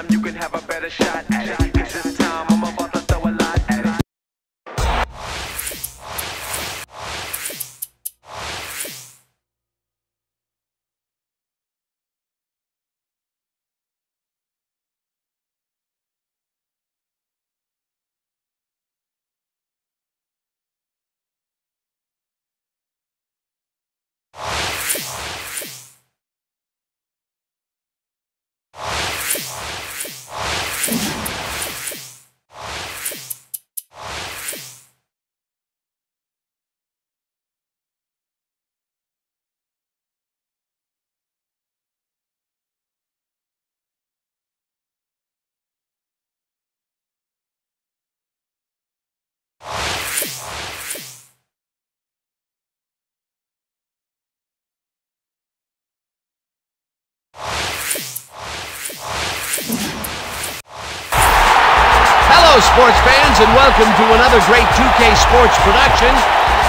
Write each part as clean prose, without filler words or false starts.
time you can have a better shot at it. 'Cause this time I'm about to throw a lot at it. Hello, sports fans, and welcome to another great 2K Sports production.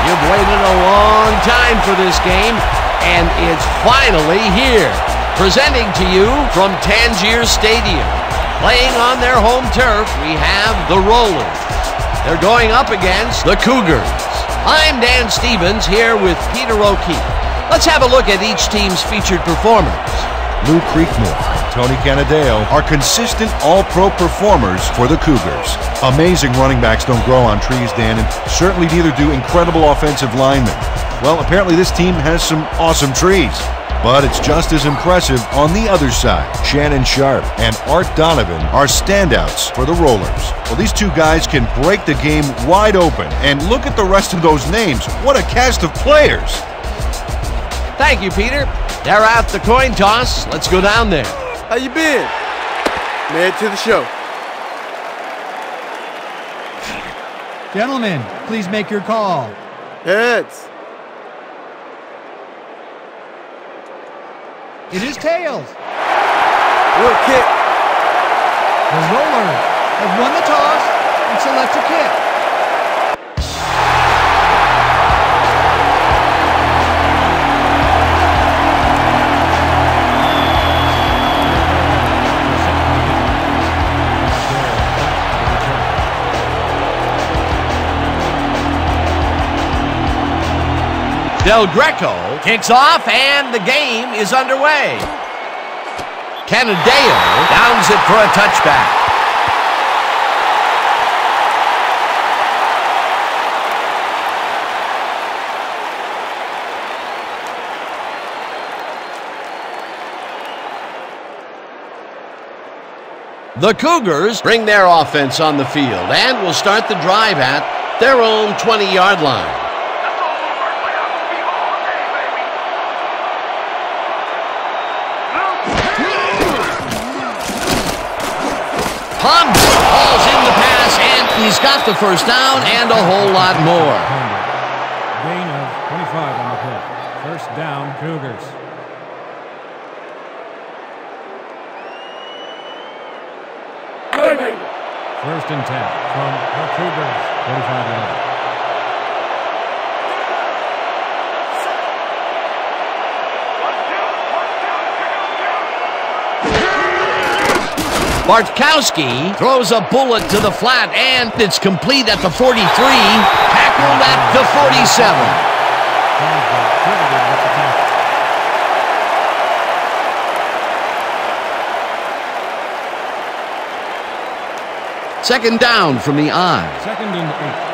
You've waited a long time for this game, and it's finally here. Presenting to you from Tangier Stadium. Playing on their home turf, we have the Rollers. They're going up against the Cougars. I'm Dan Stevens here with Peter O'Keefe. Let's have a look at each team's featured performers. Lou Creekmore, Tony Canadeo are consistent all-pro performers for the Cougars. Amazing running backs don't grow on trees, Dan, and certainly neither do incredible offensive linemen. Well, apparently this team has some awesome trees, but it's just as impressive on the other side. Shannon Sharp and Art Donovan are standouts for the Rollers. Well, these two guys can break the game wide open, and look at the rest of those names. What a cast of players! Thank you, Peter. They're out the coin toss. Let's go down there. How you been? Made to the show. Gentlemen, please make your call. Heads. It is tails. Good kick. The Rollers have won the toss and select a kick. Del Greco kicks off, and the game is underway. Canadeo downs it for a touchback. The Cougars bring their offense on the field and will start the drive at their own 20-yard line. Pond hauls in the pass, and he's got the first down and a whole lot more. Gain of 25 on the play. First down, Cougars. First and 10 from the Cougars, 45-yard. Bartkowski throws a bullet to the flat, and it's complete at the 43, tackled at the 47. Second down from the I. Second and 8.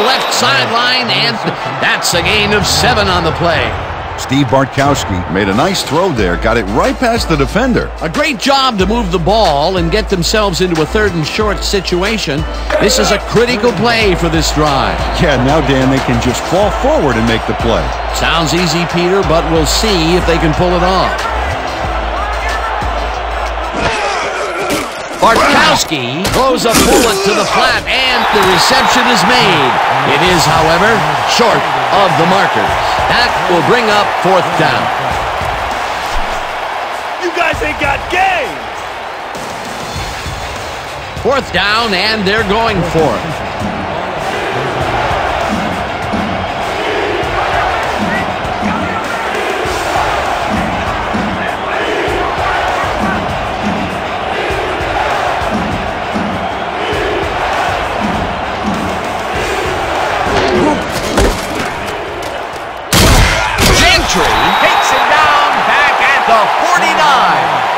Left sideline, and that's a gain of 7 on the play. Steve Bartkowski made a nice throw there, got it right past the defender. A great job to move the ball and get themselves into a 3rd and short situation. This is a critical play for this drive. Yeah, now, Dan, they can just fall forward and make the play. Sounds easy, Peter, but we'll see if they can pull it off. Bartkowski throws a bullet to the flat, and the reception is made. It is, however, short of the markers. That will bring up 4th down. You guys ain't got game. 4th down, and they're going for it. Takes it down back at the 49.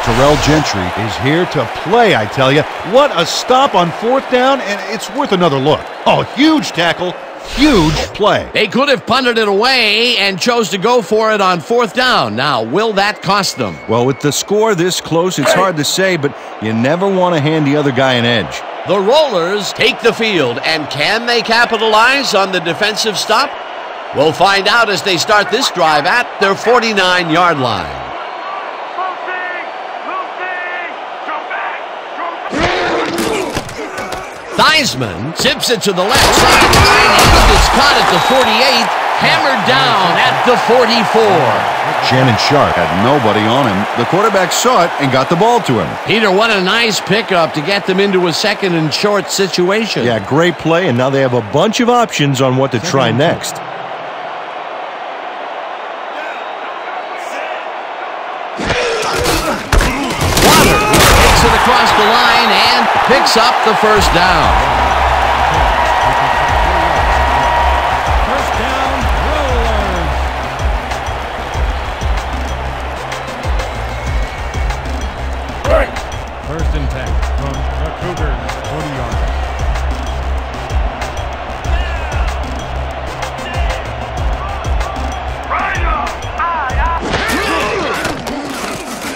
Terrell Gentry is here to play, I tell you. What a stop on 4th down, and it's worth another look. Oh, huge tackle, huge play. They could have punted it away and chose to go for it on 4th down. Now, will that cost them? Well, with the score this close, it's hard to say, but you never want to hand the other guy an edge. The Rollers take the field, and can they capitalize on the defensive stop? We'll find out as they start this drive at their 49-yard line. Theismann zips it to the left sideline, and it's caught at the 48, hammered down at the 44. Shannon Sharp had nobody on him. The quarterback saw it and got the ball to him. Peter, what a nice pickup to get them into a 2nd and short situation. Yeah, great play, and now they have a bunch of options on what to try next. Waters takes it across the line and picks up the 1st down. First and 10 from the Cougars, 40 yards.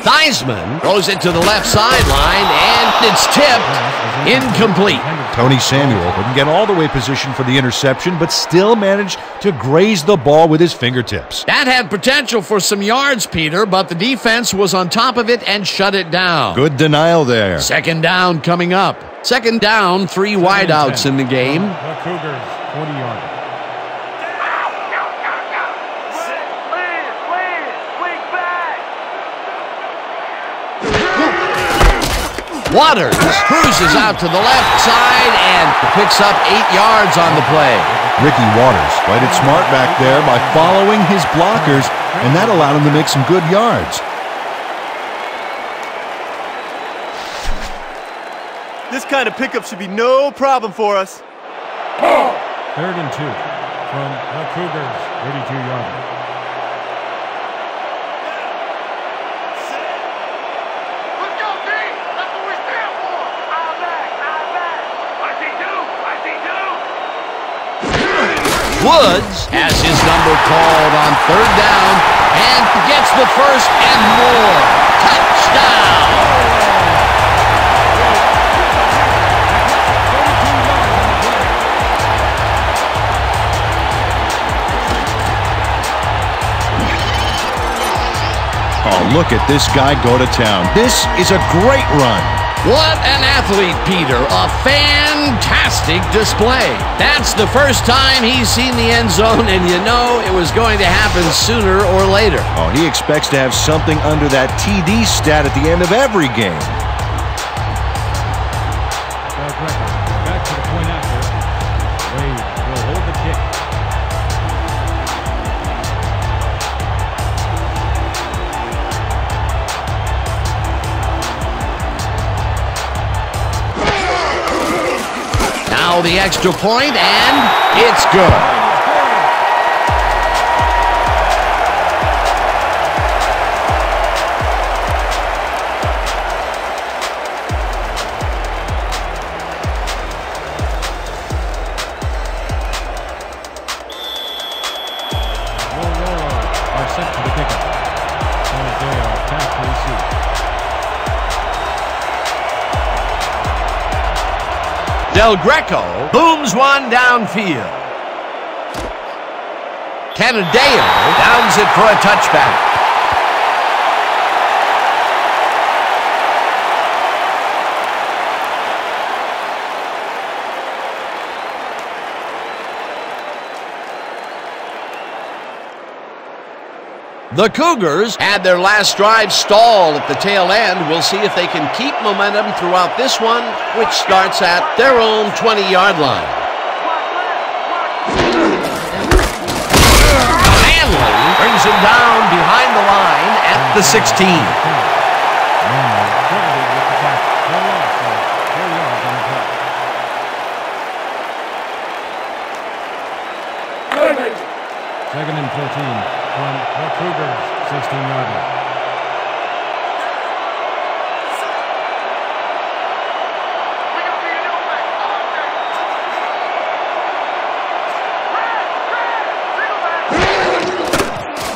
Theismann throws it to the left sideline, and it's tipped. Incomplete. Tony Samuel couldn't get all the way positioned for the interception, but still managed to graze the ball with his fingertips. That had potential for some yards, Peter, but the defense was on top of it and shut it down. Good denial there. 2nd down coming up. 2nd down, 3 wideouts in the game. The Cougars, 40 yards. Waters cruises out to the left side and picks up 8 yards on the play. Ricky Waters played it smart back there by following his blockers, and that allowed him to make some good yards. This kind of pickup should be no problem for us. 3rd and 2 from the Cougars, 32-yarder. Woods has his number called on 3rd down and gets the 1st and more. Touchdown! Oh, look at this guy go to town. This is a great run. What an athlete, Peter. A fantastic display. That's the first time he's seen the end zone, and you know it was going to happen sooner or later. Oh, he expects to have something under that TD stat at the end of every game. Back to the point after. Wade will hold the kick. Now the extra point, and it's good. Sent to the pickup. Back to receive. Del Greco booms one downfield. Canadeo downs it for a touchback. The Cougars had their last drive stall at the tail end. We'll see if they can keep momentum throughout this one, which starts at their own 20-yard line. Manley brings him down behind the line at the 16. Second and 14 from the Cougars, 16-yard line.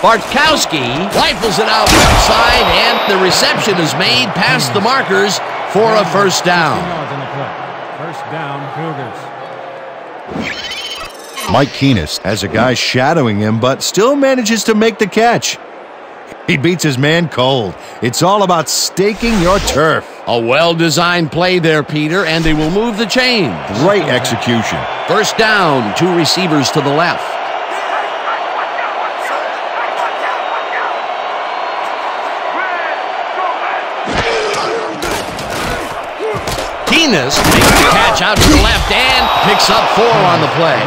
Bartkowski rifles it out left side, and the reception is made past the markers for a first down. First down, Cougars. Mike Keenest has a guy shadowing him, but still manages to make the catch. He beats his man cold. It's all about staking your turf. A well-designed play there, Peter, and they will move the chains. Great execution. First down, 2 receivers to the left. Keenest makes the catch out to the left and picks up 4 on the play.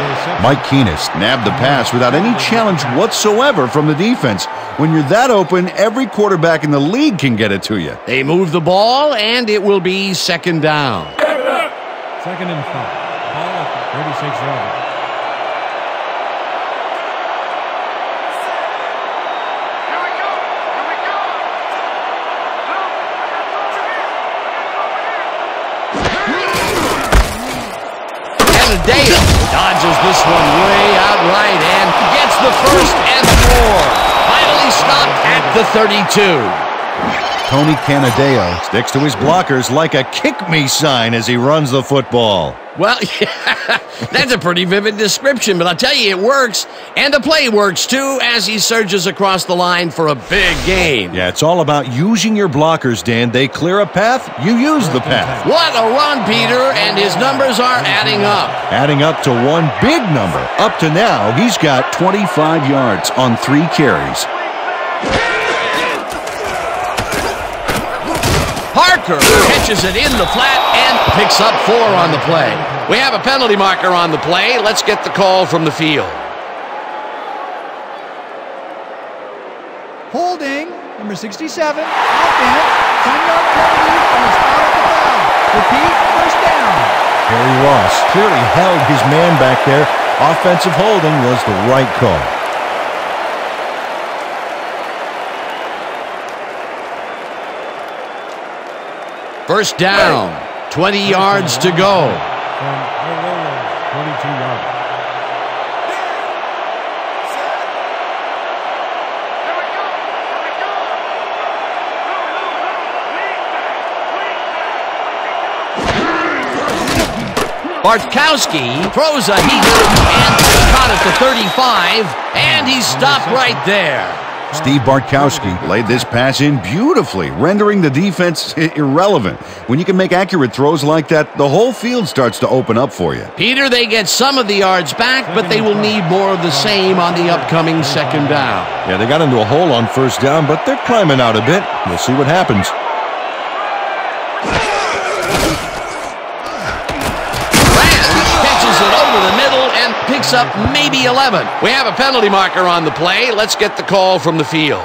Mike Keenest nabbed the pass without any challenge whatsoever from the defense. When you're that open, every quarterback in the league can get it to you. They move the ball, and it will be second down. Second and 5. Ball at the 36-yard line. Dale dodges this one way out right and gets the first and more. Finally stopped at the 32. Tony Canadeo sticks to his blockers like a kick-me sign as he runs the football. Well, yeah, that's a pretty vivid description, but I'll tell you, it works. And the play works, too, as he surges across the line for a big gain. Yeah, it's all about using your blockers, Dan. They clear a path, you use the path. What a run, Peter, and his numbers are adding up. Adding up to one big number. Up to now, he's got 25 yards on 3 carries. Parker catches it in the flat and picks up 4 on the play. We have a penalty marker on the play. Let's get the call from the field. Holding, number 67, offense, 10-yard penalty on the spot at the foul. Repeat, first down. Harry Ross clearly held his man back there. Offensive holding was the right call. First down, 20 yards to go. From the 22-yard line. Bartkowski throws a heater and caught at the 35, and he stopped right there. Steve Bartkowski laid this pass in beautifully, rendering the defense irrelevant. When you can make accurate throws like that, the whole field starts to open up for you. Peter, they get some of the yards back, but they will need more of the same on the upcoming second down. Yeah, they got into a hole on first down, but they're climbing out a bit. We'll see what happens. Catches it over the middle and picks up maybe 11. We have a penalty marker on the play. Let's get the call from the field.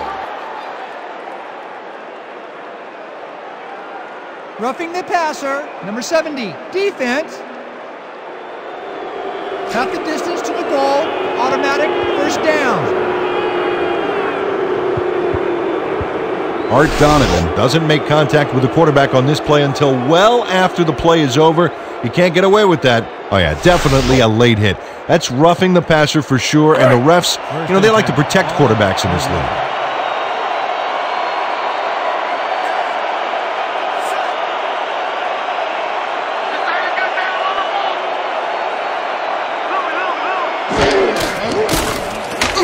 Roughing the passer, number 70, defense. Half the distance to the goal, automatic first down. Art Donovan doesn't make contact with the quarterback on this play until well after the play is over. You can't get away with that. Oh yeah, definitely a late hit. That's roughing the passer for sure, and the refs, they like to protect quarterbacks in this league.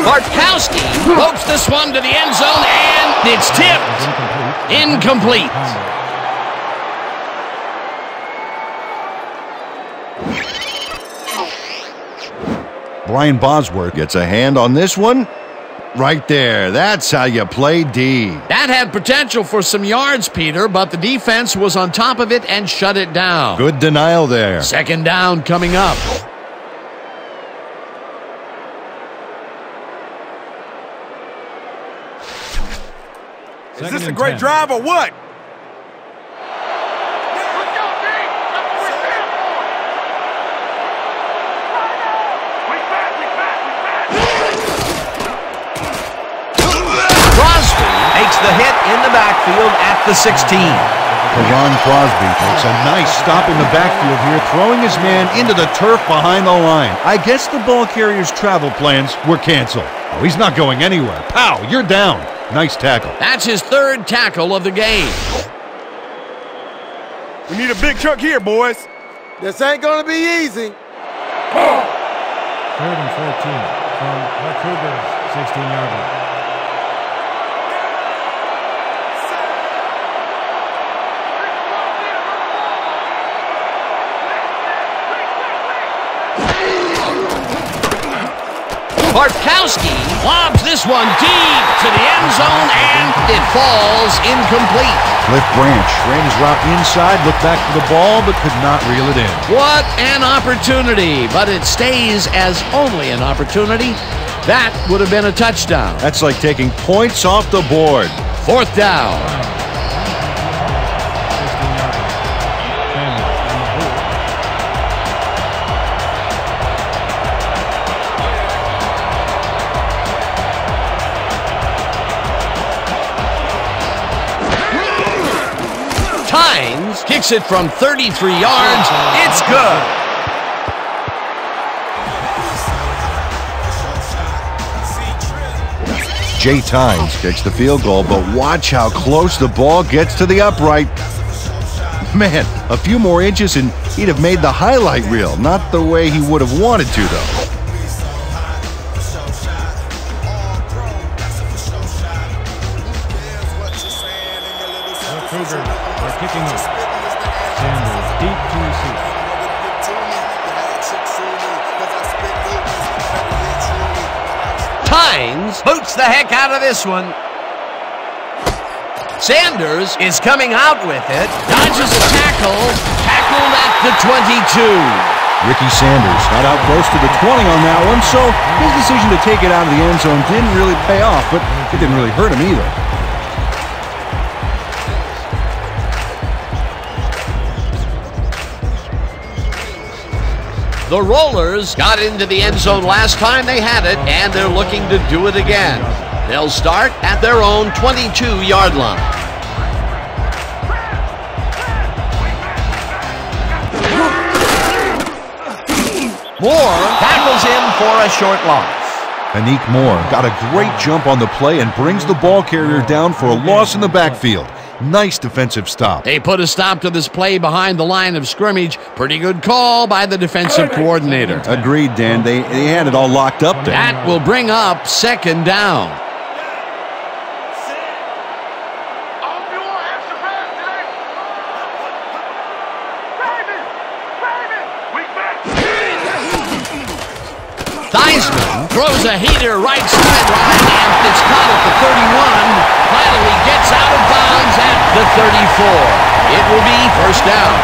Bartkowski ropes this one to the end zone, and it's tipped. Incomplete. Brian Bosworth gets a hand on this one. right there. That's how you play D. That had potential for some yards, Peter, but the defense was on top of it and shut it down. Good denial there. Second down coming up. Is this a great drive or what? Makes the hit in the backfield at the 16. Ron Crosby makes a nice stop in the backfield here, throwing his man into the turf behind the line. I guess the ball carrier's travel plans were canceled. Oh, he's not going anywhere. Pow, you're down. Nice tackle. That's his third tackle of the game. We need a big truck here, boys. This ain't gonna be easy. 3rd and 14 from the Cougars, 16-yard line. Bartkowski lobs this one deep to the end zone, and it falls incomplete. Cliff Branch ran his route inside, looked back for the ball, but could not reel it in. What an opportunity, but it stays as only an opportunity. That would have been a touchdown. That's like taking points off the board. Fourth down. 16-yard line. Sanders on the boot. Tynes kicks it from 33 yards. It's good. Jay Tynes kicks the field goal, but watch how close the ball gets to the upright. Man, a few more inches and he'd have made the highlight reel. Not the way he would have wanted to, though. The Cougars are kicking off. Sanders deep to receive. Tynes boots the heck out of this one. Sanders is coming out with it. Dodges a tackle. Tackled at the 22. Ricky Sanders got out close to the 20 on that one, so his decision to take it out of the end zone didn't really pay off, but it didn't really hurt him either. The Rollers got into the end zone last time they had it, and they're looking to do it again. They'll start at their own 22-yard line. Moore tackles him for a short loss. Anik Moore got a great jump on the play and brings the ball carrier down for a loss in the backfield. Nice defensive stop. They put a stop to this play behind the line of scrimmage. Pretty good call by the defensive coordinator. Agreed, Dan. They had it all locked up there. That will bring up second down. Theismann throws a heater right sideline, and it's caught at the 31. Finally gets out of bounds at the 34. It will be first down.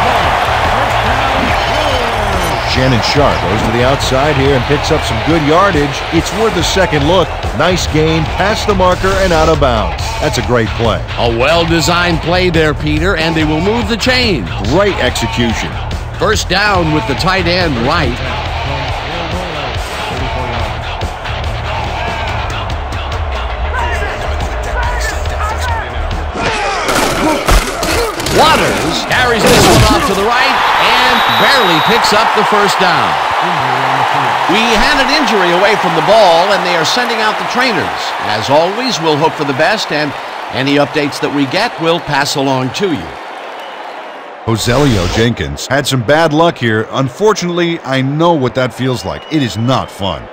Shannon Sharp goes to the outside here and picks up some good yardage. It's worth a second look. Nice gain, past the marker and out of bounds. That's a great play. A well-designed play there, Peter, and they will move the chains. Great execution. First down with the tight end right. Waters carries this one off to the right and barely picks up the first down. We had an injury away from the ball, and they are sending out the trainers. As always, we'll hope for the best, and any updates that we get, we'll pass along to you. Rogelio Jenkins had some bad luck here. Unfortunately, I know what that feels like. It is not fun.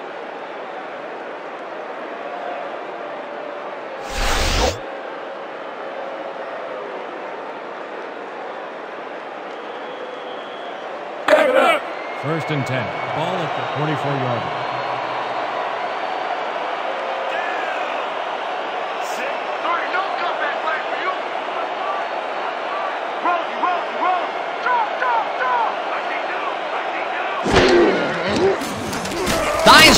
First and 10. Ball at the 44-yard line.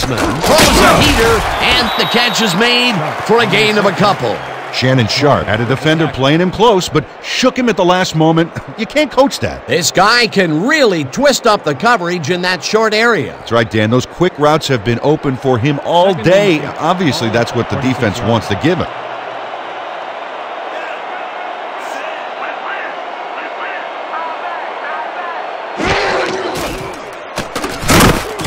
baseman throws a heater, and the catch is made for a gain of a couple. Shannon Sharp had a defender playing him close, but shook him at the last moment. You can't coach that. This guy can really twist up the coverage in that short area. That's right, Dan. Those quick routes have been open for him all day. Obviously, that's what the defense wants to give him.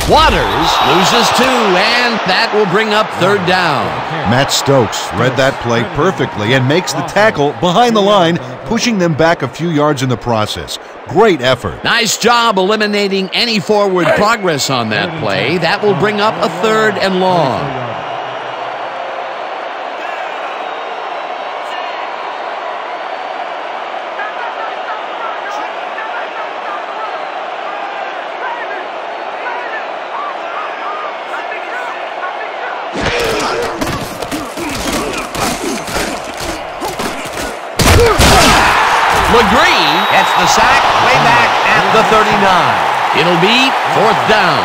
Waters loses 2, and that will bring up third down. Matt Stokes read that play perfectly and makes the tackle behind the line, pushing them back a few yards in the process. Great effort. Nice job eliminating any forward progress on that play. That will bring up a third and long. LeGree gets the sack way back at the 39. It'll be fourth down.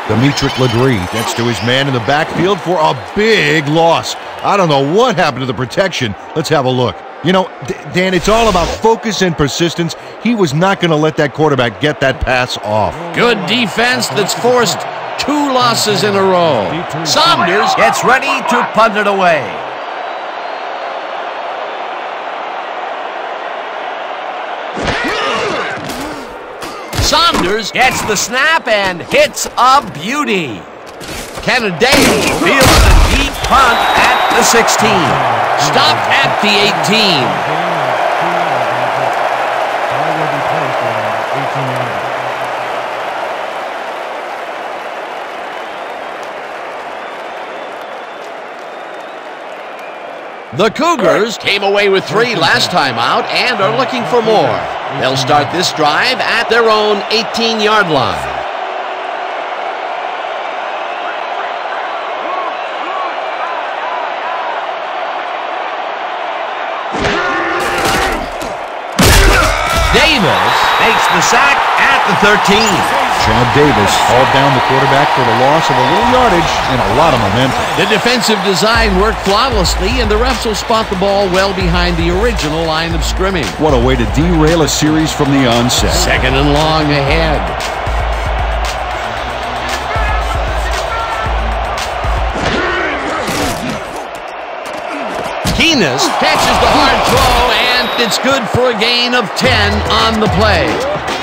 Demetric LeGree gets to his man in the backfield for a big loss. I don't know what happened to the protection. Let's have a look. You know, Dan, it's all about focus and persistence. He was not going to let that quarterback get that pass off. Good defense that's forced 2 losses in a row. Saunders gets ready to punt it away. Saunders gets the snap and hits a beauty. Canadeo fields the deep punt at the 16. Stopped at the 18. The Cougars came away with 3 last time out and are looking for more. They'll start this drive at their own 18-yard line. Davis makes the sack at the 13. Chad Davis hauled down the quarterback for the loss of a little yardage and a lot of momentum. The defensive design worked flawlessly, and the refs will spot the ball well behind the original line of scrimmage. What a way to derail a series from the onset. Second and long ahead. Keenest catches the hard throw, and it's good for a gain of 10 on the play.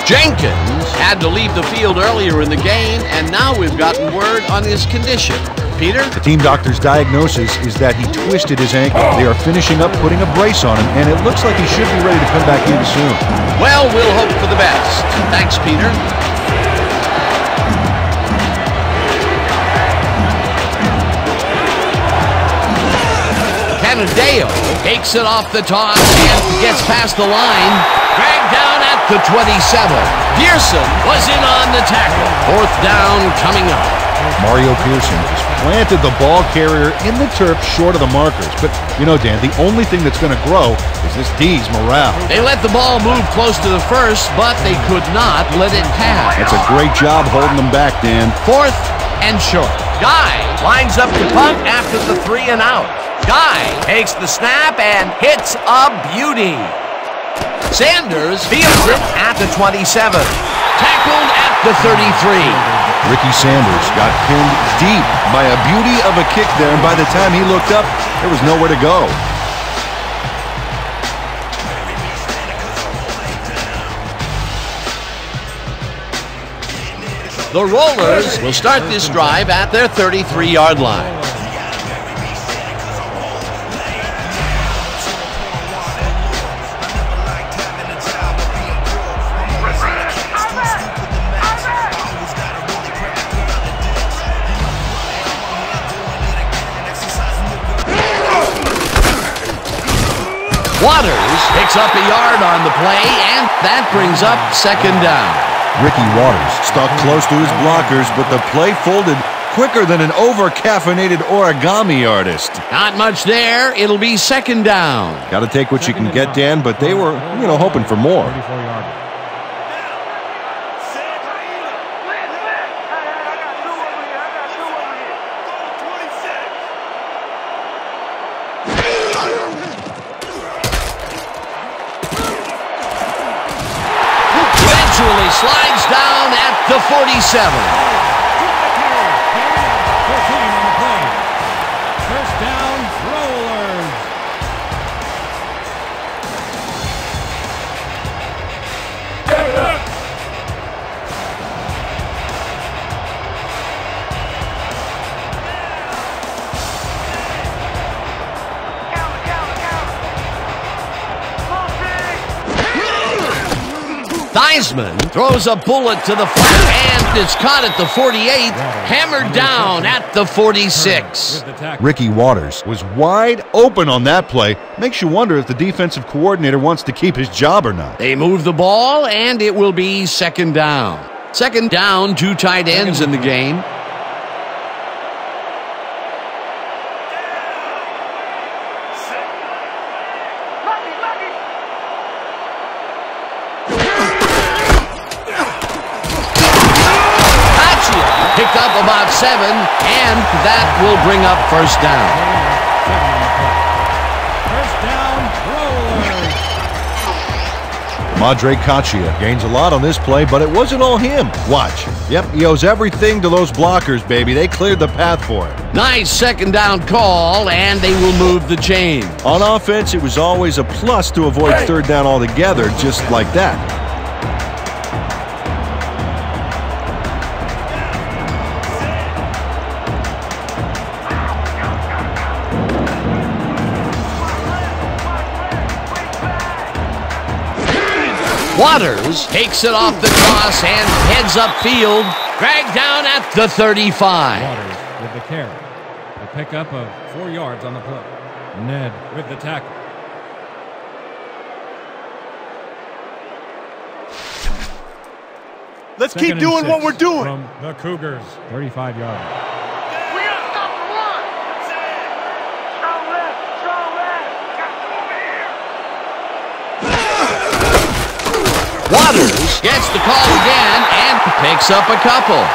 Jenkins had to leave the field earlier in the game, and now we've gotten word on his condition. Peter? The team doctor's diagnosis is that he twisted his ankle. They are finishing up putting a brace on him, and it looks like he should be ready to come back in soon. Well, we'll hope for the best. Thanks, Peter. Canadeo takes it off the toss and gets past the line. Dragged down at the 27. Pearson was in on the tackle. Fourth down coming up. Mario Pearson just planted the ball carrier in the turf short of the markers. But, you know, Dan, the only thing that's going to grow is this D's morale. They let the ball move close to the first, but they could not let it pass. That's a great job holding them back, Dan. Fourth and short. Guy lines up to punt after the 3 and out. Guy takes the snap and hits a beauty. Sanders fields it at the 27. Tackled at the 33. Ricky Sanders got pinned deep by a beauty of a kick there, and by the time he looked up, there was nowhere to go. The Rollers will start this drive at their 33-yard line. Waters picks up a yard on the play, and that brings up second down. Ricky Waters stuck close to his blockers, but the play folded quicker than an over-caffeinated origami artist. Not much there. It'll be second down. Got to take what you can get, Dan, but they were, hoping for more. Eventually slides down at the 47. 14 on the play. First down, Rollers. Theismann throws a bullet to the flat, and it's caught at the 48, hammered down at the 46. Ricky Waters was wide open on that play. Makes you wonder if the defensive coordinator wants to keep his job or not. They move the ball, and it will be second down. Second down, 2 tight ends in the game. Picked up about 7, and that will bring up first down. First down, Rollers. Madre Caccia gains a lot on this play, but it wasn't all him. Watch. Yep, he owes everything to those blockers, baby. They cleared the path for him. Nice second down call, and they will move the chain. On offense, it was always a plus to avoid third down altogether, just like that. Waters takes it off the cross and heads upfield, dragged down at the 35. Waters with the carry. A pickup of 4 yards on the play. Ned with the tackle. Let's Second keep and doing 6 what we're doing. From the Cougars, 35 yards. We gotta stop the run. Strong left, strong left. Got to over here. Waters gets the call again and picks up a couple.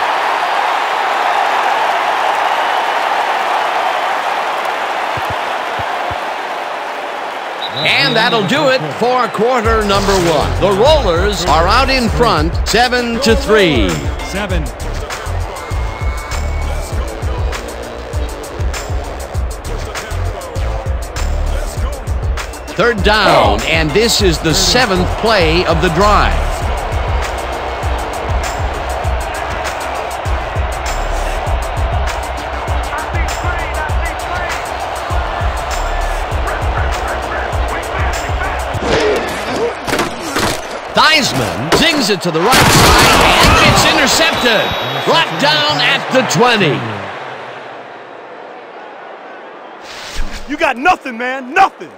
And that'll do it for quarter number 1. The Rollers are out in front, 7-3. 7. Third down, and this is the 7th play of the drive. Theismann zings it to the right side, and it's intercepted. Brought down at the 20. You got nothing, man. Nothing.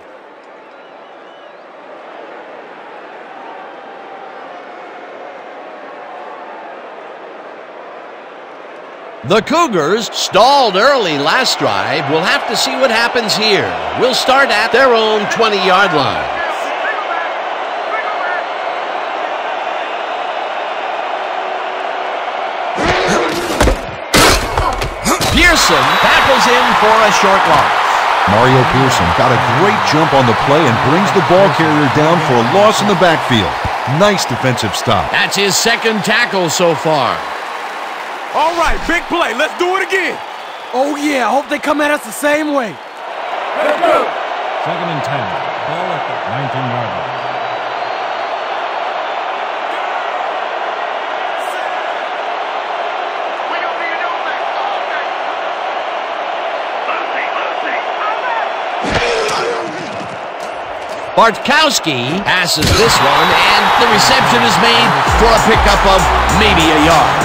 The Cougars stalled early last drive. We'll have to see what happens here. We'll start at their own 20-yard line. Pearson tackles him for a short loss. Mario Pearson got a great jump on the play and brings the ball carrier down for a loss in the backfield. Nice defensive stop. That's his second tackle so far. All right, big play. Let's do it again. Oh, yeah. I hope they come at us the same way. Let's go. Second and 10. Ball at the 19-yard line. Bartkowski passes this one, and the reception is made for a pickup of maybe a yard.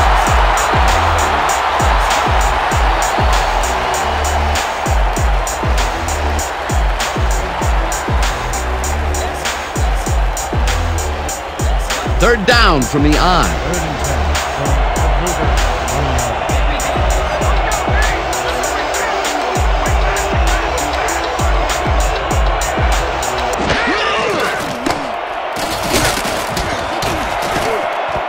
Third down from the eye. 3rd and 10 from the Cougars. 1 yard.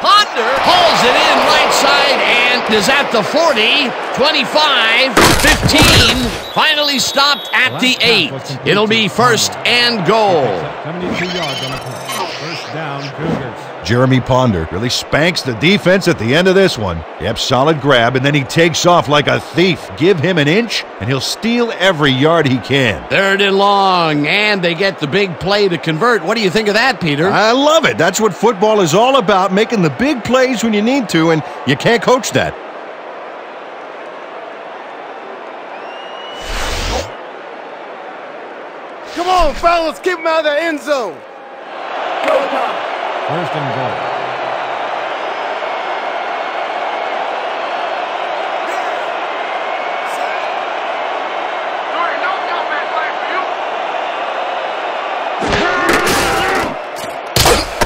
Ponder hauls it in right side, and Is at the 40, 25, 15, finally stopped at the 8. It'll be first and goal. 72 yards on the play. First down, Cougars. Jeremy Ponder really spanks the defense at the end of this one. Yep, solid grab, and then he takes off like a thief. Give him an inch, and he'll steal every yard he can. 3rd and long, and they get the big play to convert. What do you think of that, Peter? I love it. That's what football is all about, making the big plays when you need to, and you can't coach that. Come on, fellas, keep him out of the end zone. First and goal.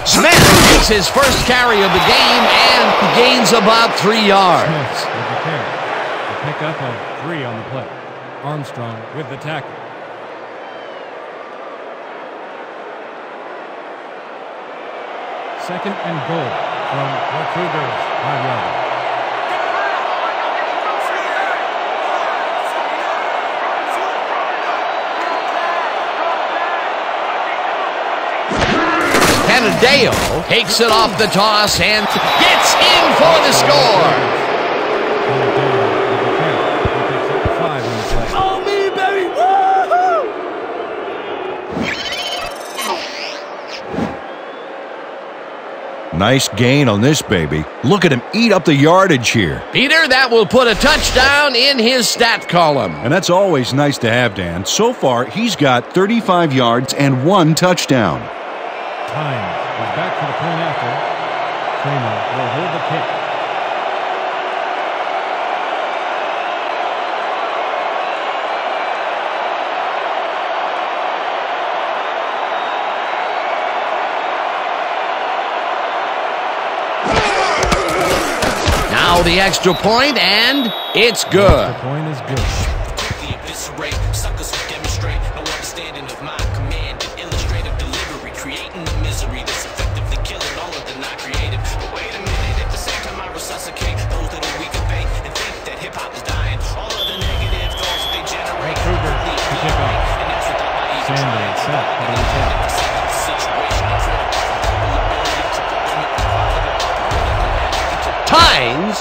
Smith makes his first carry of the game and gains about 3 yards. Smith with the carry. A pickup of 3 on the play. Armstrong with the tackle. Second and goal from the Cougars, 5-yard. Canadeo takes it off the toss and gets in for the score. Canadeo with the carry. He picks up 5 on the play. On me, baby! Woo-hoo! Nice gain on this baby. Look at him eat up the yardage here. Peter, that will put a touchdown in his stat column. And that's always nice to have, Dan. So far, he's got 35 yards and 1 touchdown. Time is back for the point after. Kramer will hold the kick. Now the extra point, and it's good. The point is good.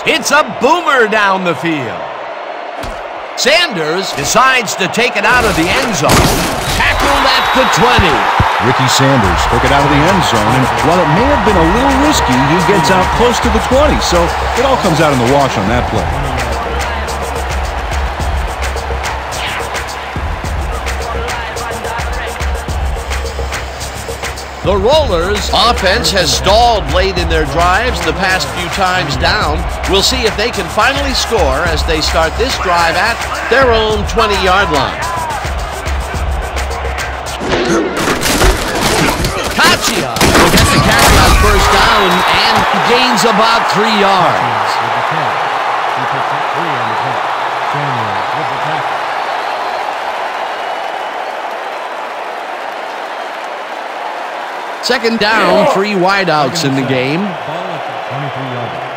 It's a boomer down the field. Sanders decides to take it out of the end zone. Tackled at the 20. Ricky Sanders took it out of the end zone, and while it may have been a little risky, he gets out close to the 20, so it all comes out in the wash on that play. The Rollers' offense has stalled late in their drives the past few times down. We'll see if they can finally score as they start this drive at their own 20-yard line. Kachia will get the carry on first down and gains about 3 yards. With the carry. He picks up 3 on the play. Samuel with the tackle. Second down, 3 wideouts in the game. Ball at the 23-yard line.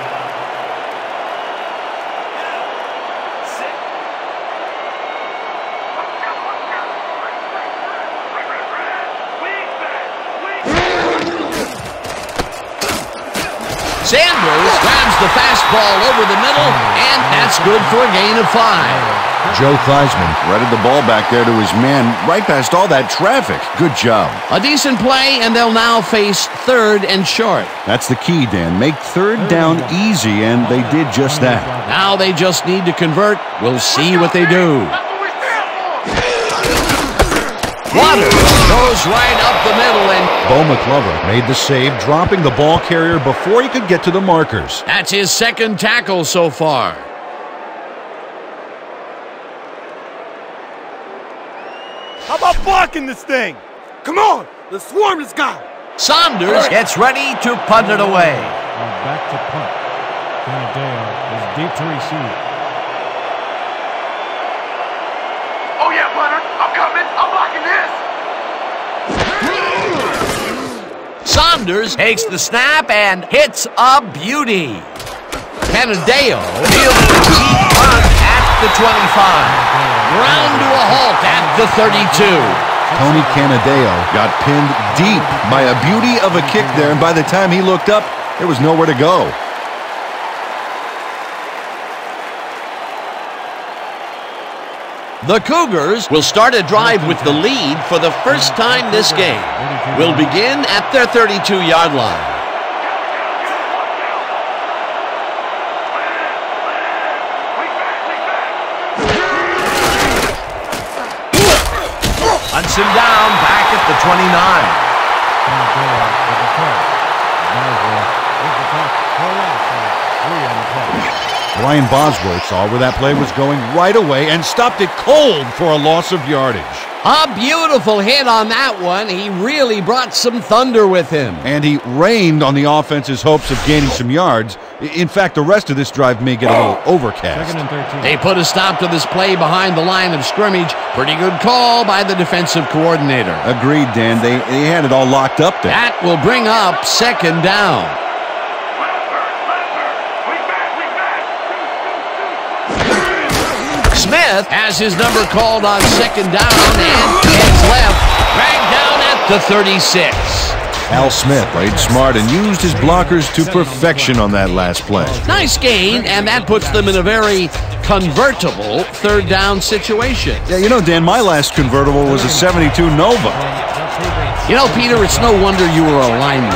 Sanders grabs the fastball over the middle, and that's good for a gain of 5. Joe Kleisman threaded the ball back there to his man right past all that traffic. Good job. A decent play, and they'll now face 3rd and short. That's the key, Dan. Make 3rd down easy, and they did just that. Now they just need to convert. We'll see what they do. Waters goes right up the middle, and Bo McClover made the save, dropping the ball carrier before he could get to the markers. that's his 2nd tackle so far. How about blocking this thing? Come on, let's swarm this guy. Saunders gets ready to punt it away. Back to punt. Canadeo is deep to receive. Oh yeah, punter, I'm coming. I'm blocking this. Saunders takes the snap and hits a beauty. Canadeo fields the deep punt at the 25. Ground to a halt at the 32. Tony Canadeo got pinned deep by a beauty of a kick there, and by the time he looked up, there was nowhere to go. The Cougars will start a drive with the lead for the first time this game. Will begin at their 32-yard line. Hunts him down back at the 29. Brian Bosworth saw where that play was going right away and stopped it cold for a loss of yardage. A beautiful hit on that one. He really brought some thunder with him. And he rained on the offense's hopes of gaining some yards. In fact, the rest of this drive may get a little overcast. Second and 13. They put a stop to this play behind the line of scrimmage. Pretty good call by the defensive coordinator. Agreed, Dan. They had it all locked up there. That will bring up second down. Smith has his number called on second down and heads left, dragged down at the 36. Al Smith played smart and used his blockers to perfection on that last play. Nice gain, and that puts them in a very convertible third down situation. Yeah, you know, Dan, my last convertible was a 72 Nova. You know, Peter, it's no wonder you were a lineman.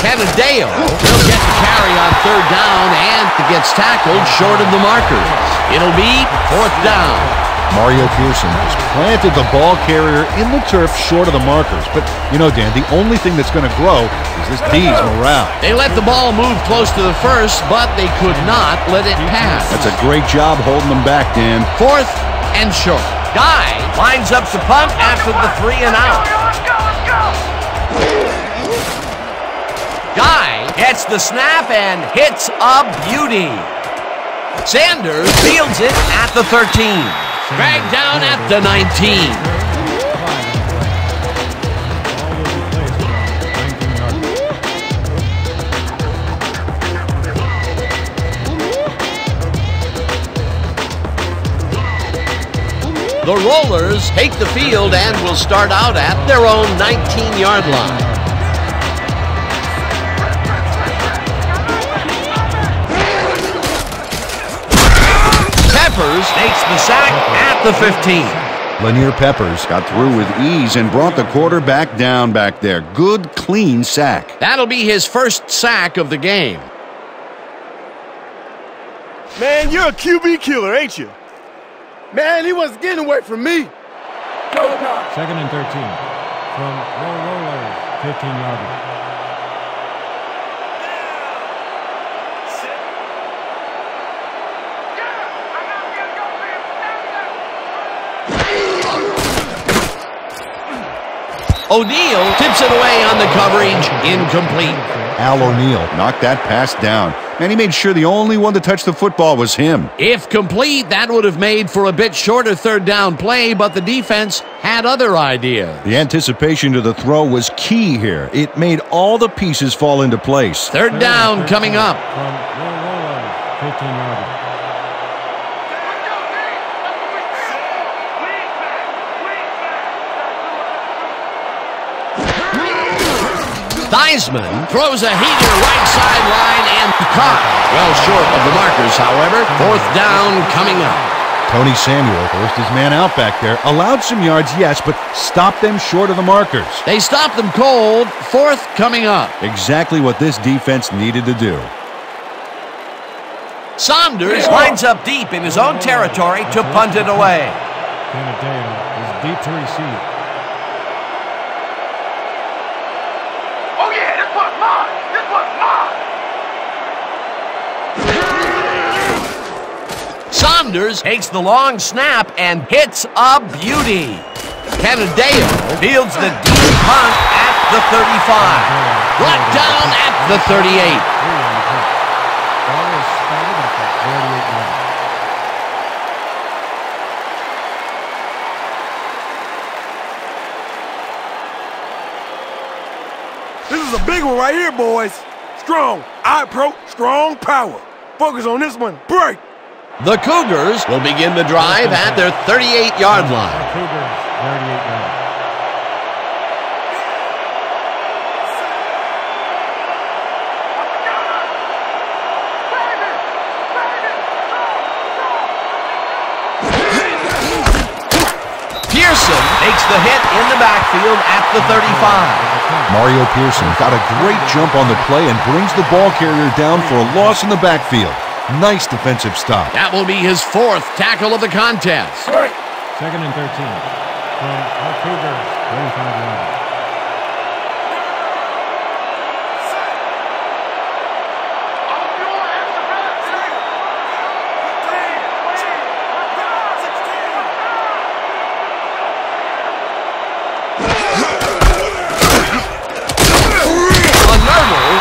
Canadeo will get the carry on third down and gets tackled short of the markers. It'll be fourth down. Mario Pearson has planted the ball carrier in the turf short of the markers. But, you know, Dan, the only thing that's going to grow is this D's morale. They let the ball move close to the first, but they could not let it pass. That's a great job holding them back, Dan. Fourth and short. Guy lines up to punt after the 3 and out. Guy gets the snap and hits a beauty. Sanders fields it at the 13. Dragged down at the 19. The Rollers take the field and will start out at their own 19-yard line. Peppers takes the sack at the 15. Lanier Peppers got through with ease and brought the quarterback down back there. Good, clean sack. That'll be his first sack of the game. Man, you're a QB killer, ain't you? Man, he wasn't getting away from me. Second and 13 from Rollers, 15-yarder. O'Neal tips it away on the coverage, incomplete. Al O'Neal knocked that pass down, and he made sure the only one to touch the football was him. If complete, that would have made for a bit shorter third down play, but the defense had other ideas. The anticipation to the throw was key here. It made all the pieces fall into place. Third down coming up. From Rollers, 15-yarder. Theismann throws a heater right sideline and caught. Well short of the markers, however. Fourth down coming up. Tony Samuel forced his man out back there. Allowed some yards, yes, but stopped them short of the markers. They stopped them cold. Fourth coming up. Exactly what this defense needed to do. Saunders lines up deep in his own territory to punt it away. Canadeo is deep to receive. Oh yeah, this one's mine. This one's mine. Saunders takes the long snap and hits a beauty. Canadeo fields the deep punt at the 35. Brought down at the 38. Ball is spotted at the 38-yard. This is a big one right here, boys. strong. I approach strong power. Focus on this one. Break. The Cougars will begin the drive at their 38-yard line. Cougars, 38-yard. Pearson makes the hit in the backfield at the 35. Mario Pearson got a great jump on the play and brings the ball carrier down for a loss in the backfield. Nice defensive stop. That will be his 4th tackle of the contest. Second and 13 from our Cougars, 35-yard.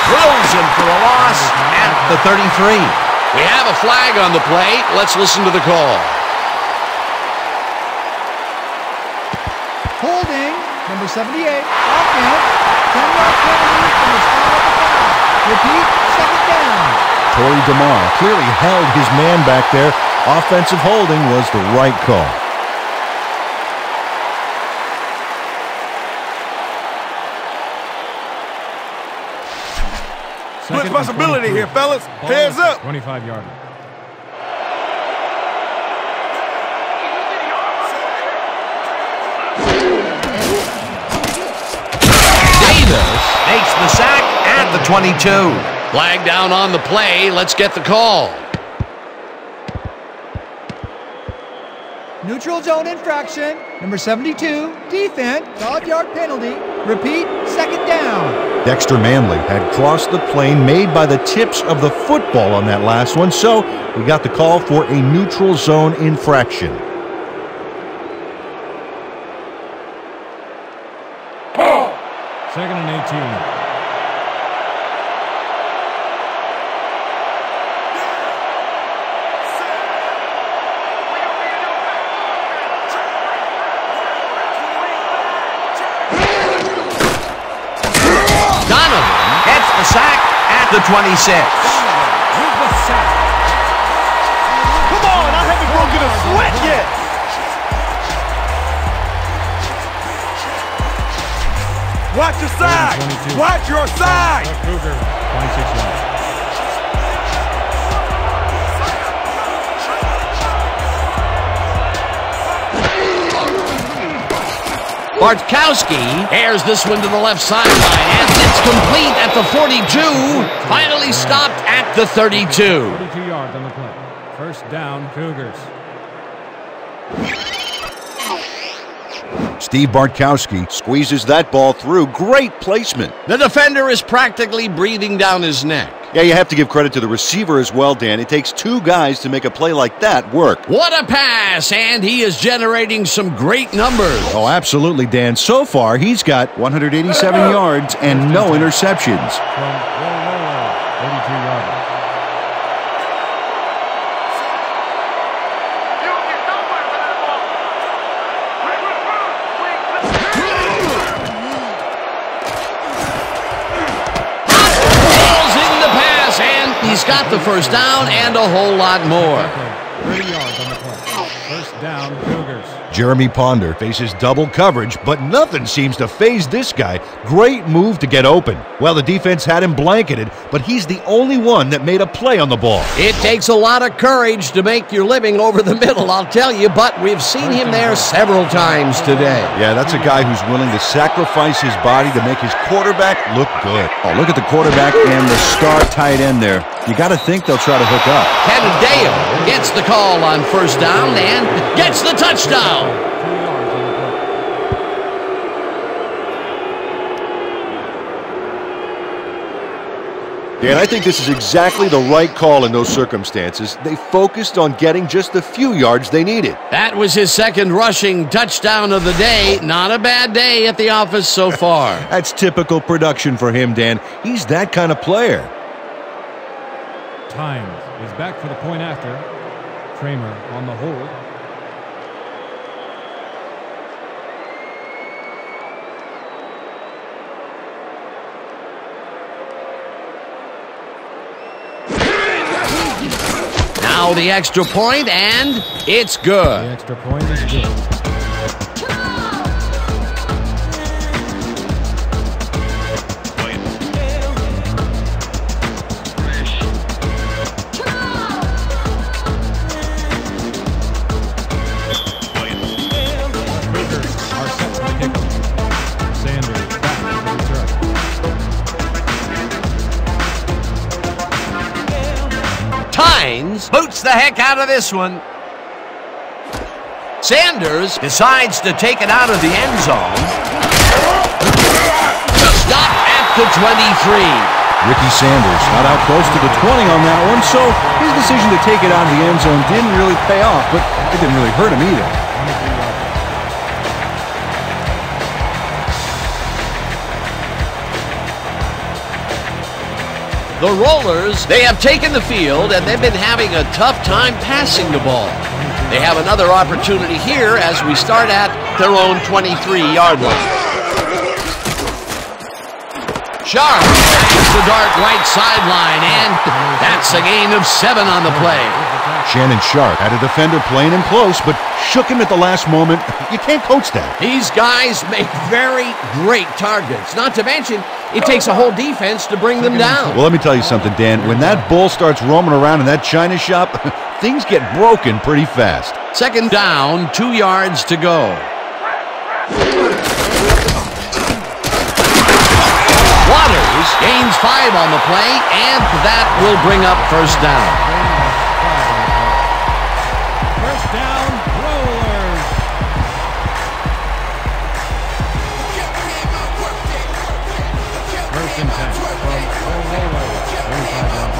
Throws him for a loss at the 33. We have a flag on the play. Let's listen to the call. Holding, number 78, offense, 10-yard penalty from the spot at the foul. Repeat, second down. Torrey DeMar clearly held his man back there. Offensive holding was the right call. Split possibility here, fellas. Heads up. 25-yard. Davis makes the sack at the 22. Flag down on the play. Let's get the call. Neutral zone infraction, number 72, defense, 12-yard penalty. Repeat, second down. Dexter Manley had crossed the plane made by the tips of the football on that last one, so we got the call for a neutral zone infraction. Second and 18. Sack at the 26. With the sack. Come on, I haven't broken a sweat yet. Watch your side. Watch your side. The Cougars, 26 yards. Bartkowski airs this one to the left sideline, and it's complete at the 42. Finally stopped at the 32. 42 yards on the play. First down, Cougars. Steve Bartkowski squeezes that ball through. Great placement. The defender is practically breathing down his neck. Yeah, you have to give credit to the receiver as well, Dan. It takes 2 guys to make a play like that work. What a pass, and he is generating some great numbers. Oh, absolutely, Dan. So far, he's got 187 yards and no interceptions. From 82 yards. He's got the first down and a whole lot more. 30 yards on the play. First down, Cougars. Jeremy Ponder faces double coverage, but nothing seems to faze this guy. Great move to get open. Well, the defense had him blanketed, but he's the only one that made a play on the ball. It takes a lot of courage to make your living over the middle, I'll tell you, but we've seen him there several times today. Yeah, that's a guy who's willing to sacrifice his body to make his quarterback look good. Oh, look at the quarterback and the star tight end there. You got to think they'll try to hook up. Dale gets the call on first down and gets the touchdown. 2 yards on the play. Dan, I think this is exactly the right call in those circumstances. They focused on getting just the few yards they needed. That was his second rushing touchdown of the day. Not a bad day at the office so far. That's typical production for him, Dan. He's that kind of player. Times is back for the point after. Kramer on the hold. Now the extra point, and it's good. The extra point is good. Boots the heck out of this one. Sanders decides to take it out of the end zone. Stop at the 23. Ricky Sanders got out close to the 20 on that one, so his decision to take it out of the end zone didn't really pay off, but it didn't really hurt him either. The Rollers, they have taken the field, and they've been having a tough time passing the ball. They have another opportunity here as we start at their own 23-yard line. Sharp finds the dark right sideline, and that's a gain of 7 on the play. Shannon Sharp had a defender playing him close, but shook him at the last moment. You can't coach that. These guys make very great targets. Not to mention, it takes a whole defense to bring them down. Well, let me tell you something, Dan. When that bull starts roaming around in that china shop, things get broken pretty fast. Second down, 2 yards to go. Waters gains 5 on the play, and that will bring up first down. First down, Rollers. First and 10 from Rollers. 25 yards.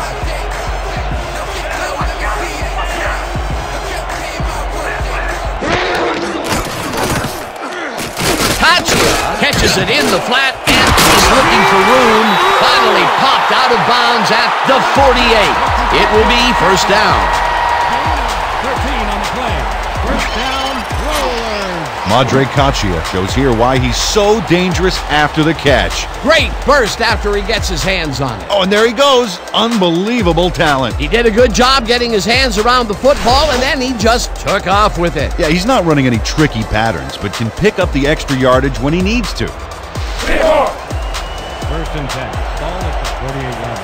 Catches it in the flat, and he's looking for room. Finally popped out of bounds at the 48. It will be first down. 13 on the play. First down, Rollers. Madre Caccia shows here why he's so dangerous after the catch. Great burst after he gets his hands on it. Oh, and there he goes. Unbelievable talent. He did a good job getting his hands around the football, and then he just took off with it. Yeah, he's not running any tricky patterns, but can pick up the extra yardage when he needs to. First and 10. Ball at the 48-yard.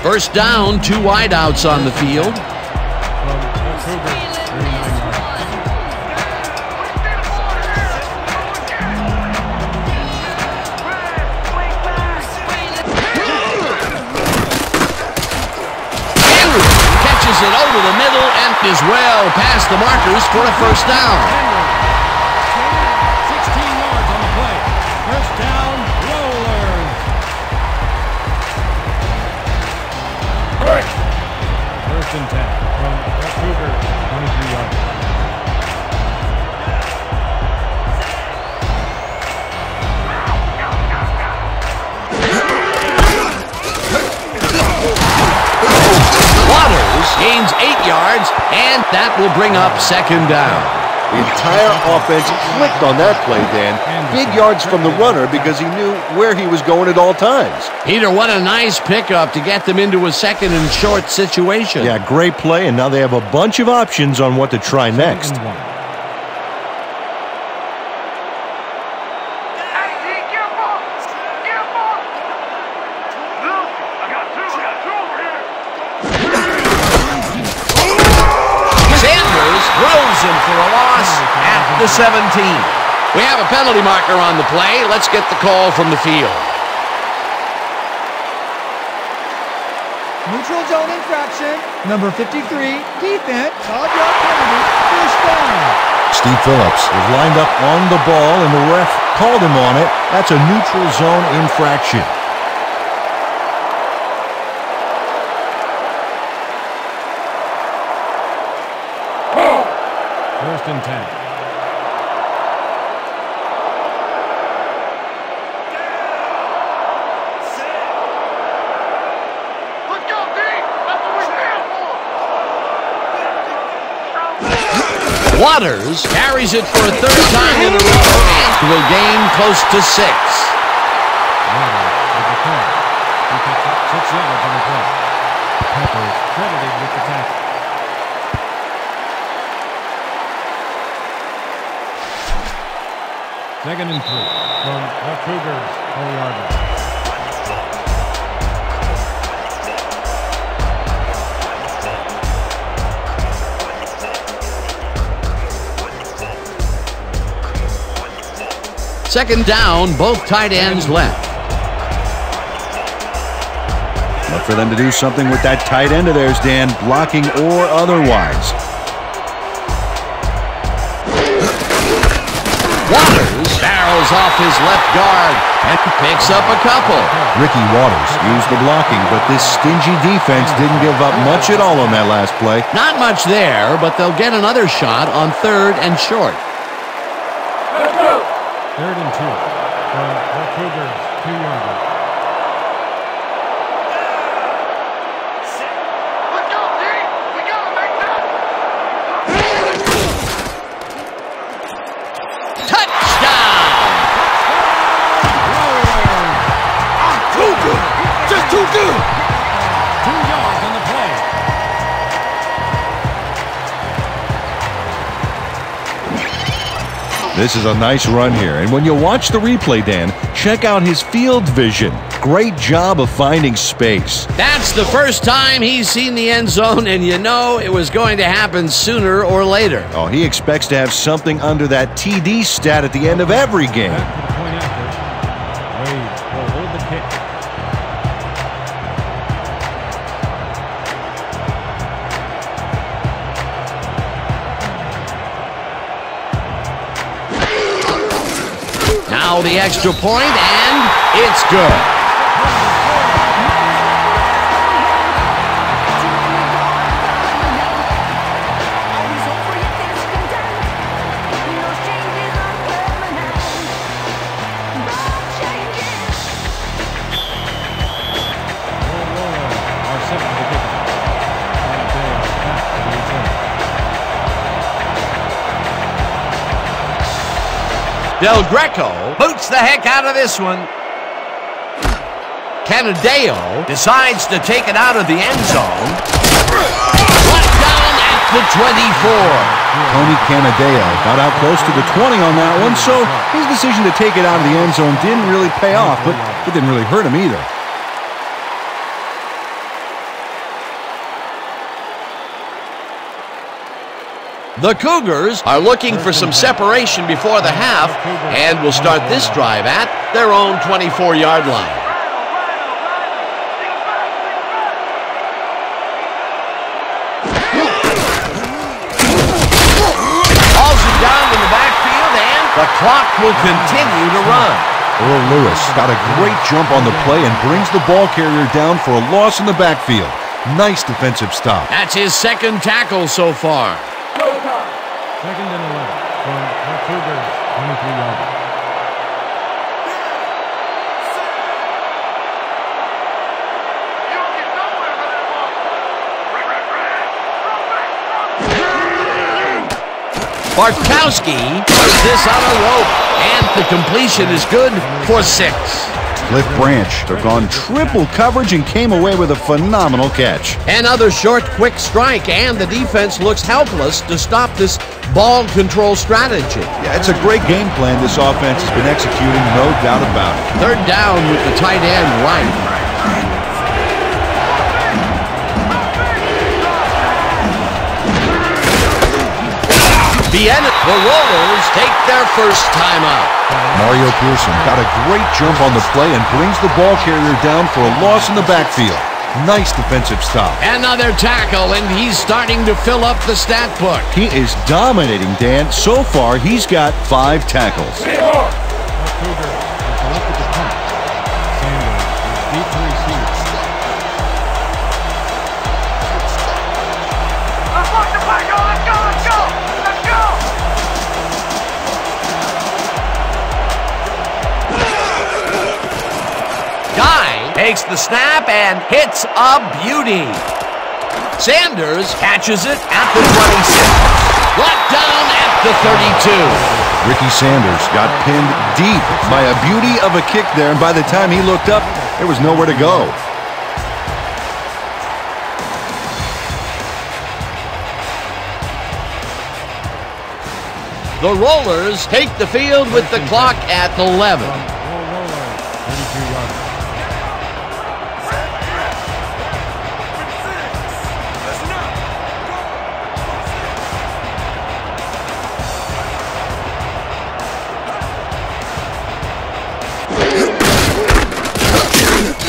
First down, 2 wideouts on the field. Henry catches it over the middle and is well past the markers for a first down. 16 yards on the play. First down, Rollers. First and 10 from the Cougars, 23 yards. Waters gains 8 yards, and that will bring up second down. The entire offense clicked on that play, Dan. Big yards from the runner because he knew where he was going at all times. Peter, what a nice pickup to get them into a second and short situation. Yeah, great play, and now they have a bunch of options on what to try next. Drills him for a loss at the 17. We have a penalty marker on the play. Let's get the call from the field. Neutral zone infraction. Number 53, defense. 5-yard penalty. First down. Steve Phillips is lined up on the ball, and the ref called him on it. That's a neutral zone infraction. second tag. Let's go, D! That's what we're here for! Waters carries it for a third time in a row and will gain close to 6. Waters with the call. He picks up 6 yards on the play. Peppers credited with the tackle. Second and 3 from the Cougars 4-yard line. Second down, both tight ends left. Look for them to do something with that tight end of theirs, Dan, blocking or otherwise. Waters barrels off his left guard and picks up a couple. Ricky Waters used the blocking, but this stingy defense didn't give up much at all on that last play. Not much there, but they'll get another shot on third and short. Third and 2 from the Cougars 2-yard line. Let's go, D! We gotta make that! Touchdown! Too good. Just too good. 2 yards on the play. This is a nice run here, and when you watch the replay, Dan, check out his field vision. Great job of finding space. That's the first time he's seen the end zone, and you know it was going to happen sooner or later. Oh, he expects to have something under that TD stat at the end of every game. Back to the point after. Wade will hold the kick. Now the extra point, and it's good. Del Greco boots the heck out of this one. Canadeo decides to take it out of the end zone. Brought down at the 24. Tony Canadeo got out close to the 20 on that one, so his decision to take it out of the end zone didn't really pay off, but it didn't really hurt him either. The Cougars are looking for some separation before the half and will start this drive at their own 24-yard line. Hauls him down in the backfield, and the clock will continue to run. Earl Lewis got a great jump on the play and brings the ball carrier down for a loss in the backfield. Nice defensive stop. That's his second tackle so far. Second and 11 from the Cougars 23-yard line. You don't get nowhere with that ball! Bartkowski puts this on a rope, and the completion is good for 6. Cliff Branch took on triple coverage and came away with a phenomenal catch. Another short, quick strike, and the defense looks helpless to stop this ball control strategy. Yeah, it's a great game plan this offense has been executing, no doubt about it. Third down with the tight end right. The Rollers take their first time out. Mario Pearson got a great jump on the play and brings the ball carrier down for a loss in the backfield. Nice defensive stop. Another tackle, and he's starting to fill up the stat book. He is dominating, Dan. So far, he's got 5 tackles. The Cougars have selected the punt. Sanders is deep to receive. Let's lock the play, go, let's go, let's go! Let's go! takes the snap and hits a beauty. Sanders catches it at the 26. Brought down at the 32. Ricky Sanders got pinned deep by a beauty of a kick there, and by the time he looked up, there was nowhere to go. The Rollers take the field with the clock at 11.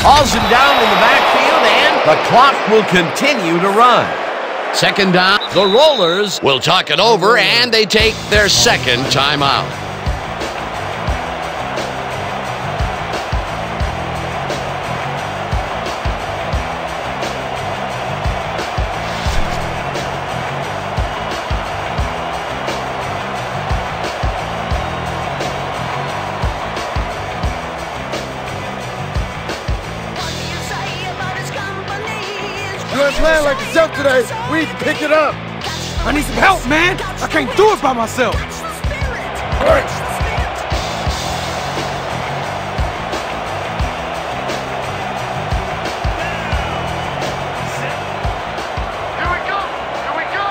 Hauls him down in the backfield, and the clock will continue to run. Second down, the Rollers will talk it over, and they take their second timeout. You ain't playing like yourself today. We need to pick it up. I need some help, man. I can't do it by myself. All right. Here we go. Here we go.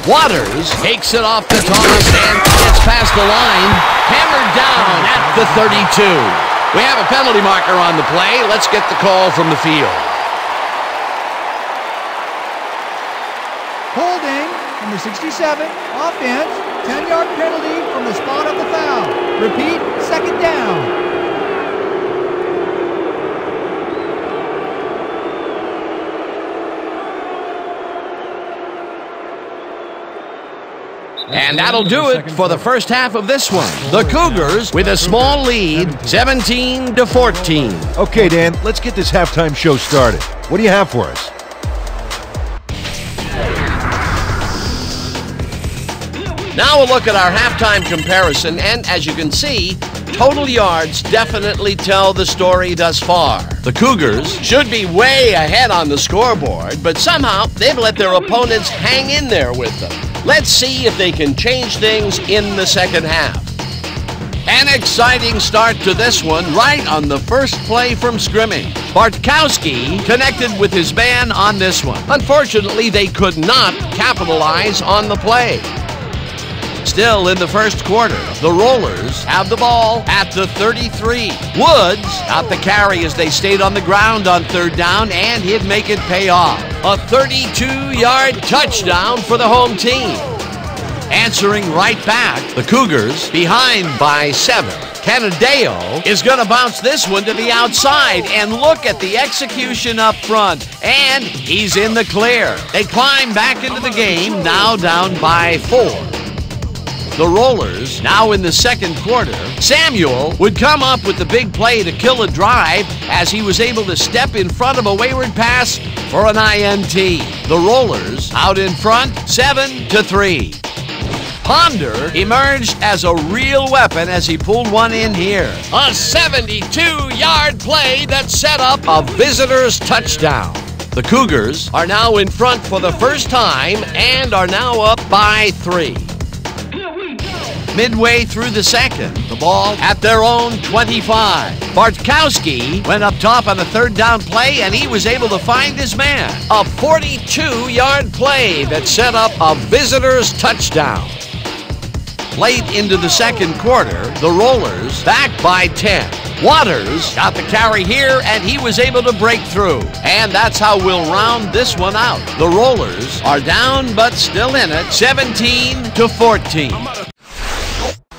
Waters takes it off the toss and gets past the line. Hammered down at the 32. We have a penalty marker on the play. Let's get the call from the field. Holding from the 67. Offense. 10-yard penalty from the spot of the foul. Repeat, second down. And that'll do it for the first half of this one. The Cougars with a small lead, 17-14. Okay, Dan, let's get this halftime show started. What do you have for us? Now a look at our halftime comparison, and as you can see, total yards definitely tell the story thus far. The Cougars should be way ahead on the scoreboard, but somehow they've let their opponents hang in there with them. Let's see if they can change things in the second half. An exciting start to this one right on the first play from scrimmage. Bartkowski connected with his man on this one. Unfortunately, they could not capitalize on the play. Still in the first quarter, the Rollers have the ball at the 33. Woods got the carry as they stayed on the ground on third down, and he'd make it pay off. A 32-yard touchdown for the home team. Answering right back, the Cougars behind by 7. Canadeo is going to bounce this one to the outside, and look at the execution up front, and he's in the clear. They climb back into the game, now down by 4. The Rollers, now in the second quarter, Samuel would come up with the big play to kill a drive as he was able to step in front of a wayward pass for an INT. The Rollers out in front, 7-3. Ponder emerged as a real weapon as he pulled one in here. A 72-yard play that set up a visitor's touchdown. The Cougars are now in front for the first time and are now up by 3. Midway through the second, the ball at their own 25. Bartkowski went up top on a third down play, and he was able to find his man. A 42-yard play that set up a visitor's touchdown. Late into the second quarter, the Rollers back by 10. Waters got the carry here, and he was able to break through. And that's how we'll round this one out. The Rollers are down but still in it, 17-14.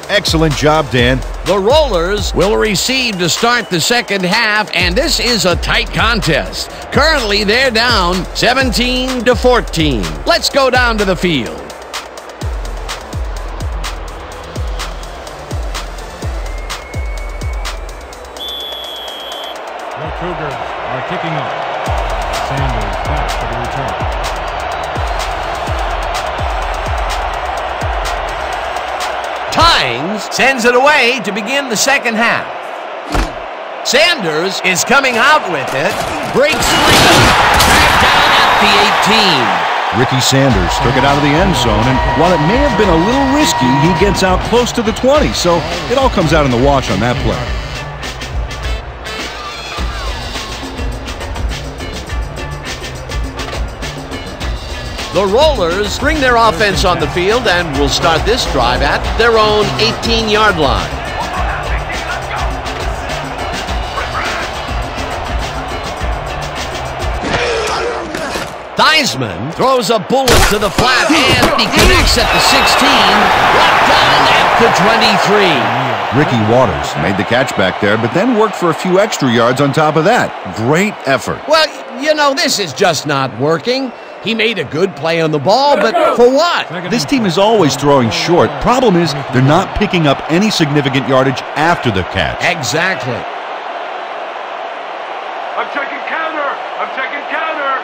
Excellent job, Dan. The Rollers will receive to start the second half, and this is a tight contest. Currently, they're down 17-14. Let's go down to the field. The Cougars are kicking off. Sanders back for the return. Tynes sends it away to begin the second half. Sanders is coming out with it. Breaks free. Back down at the 18. Ricky Sanders took it out of the end zone, and while it may have been a little risky, he gets out close to the 20, so it all comes out in the wash on that play. The Rollers bring their offense on the field and will start this drive at their own 18-yard line. Theismann throws a bullet to the flat, and he connects at the 16, brought down at the 23. Ricky Waters made the catch back there, but then worked for a few extra yards on top of that. Great effort. Well, you know, this is just not working. He made a good play on the ball, but for what? This team is always throwing short. Problem is, they're not picking up any significant yardage after the catch. Exactly. I'm checking counter. I'm checking counter.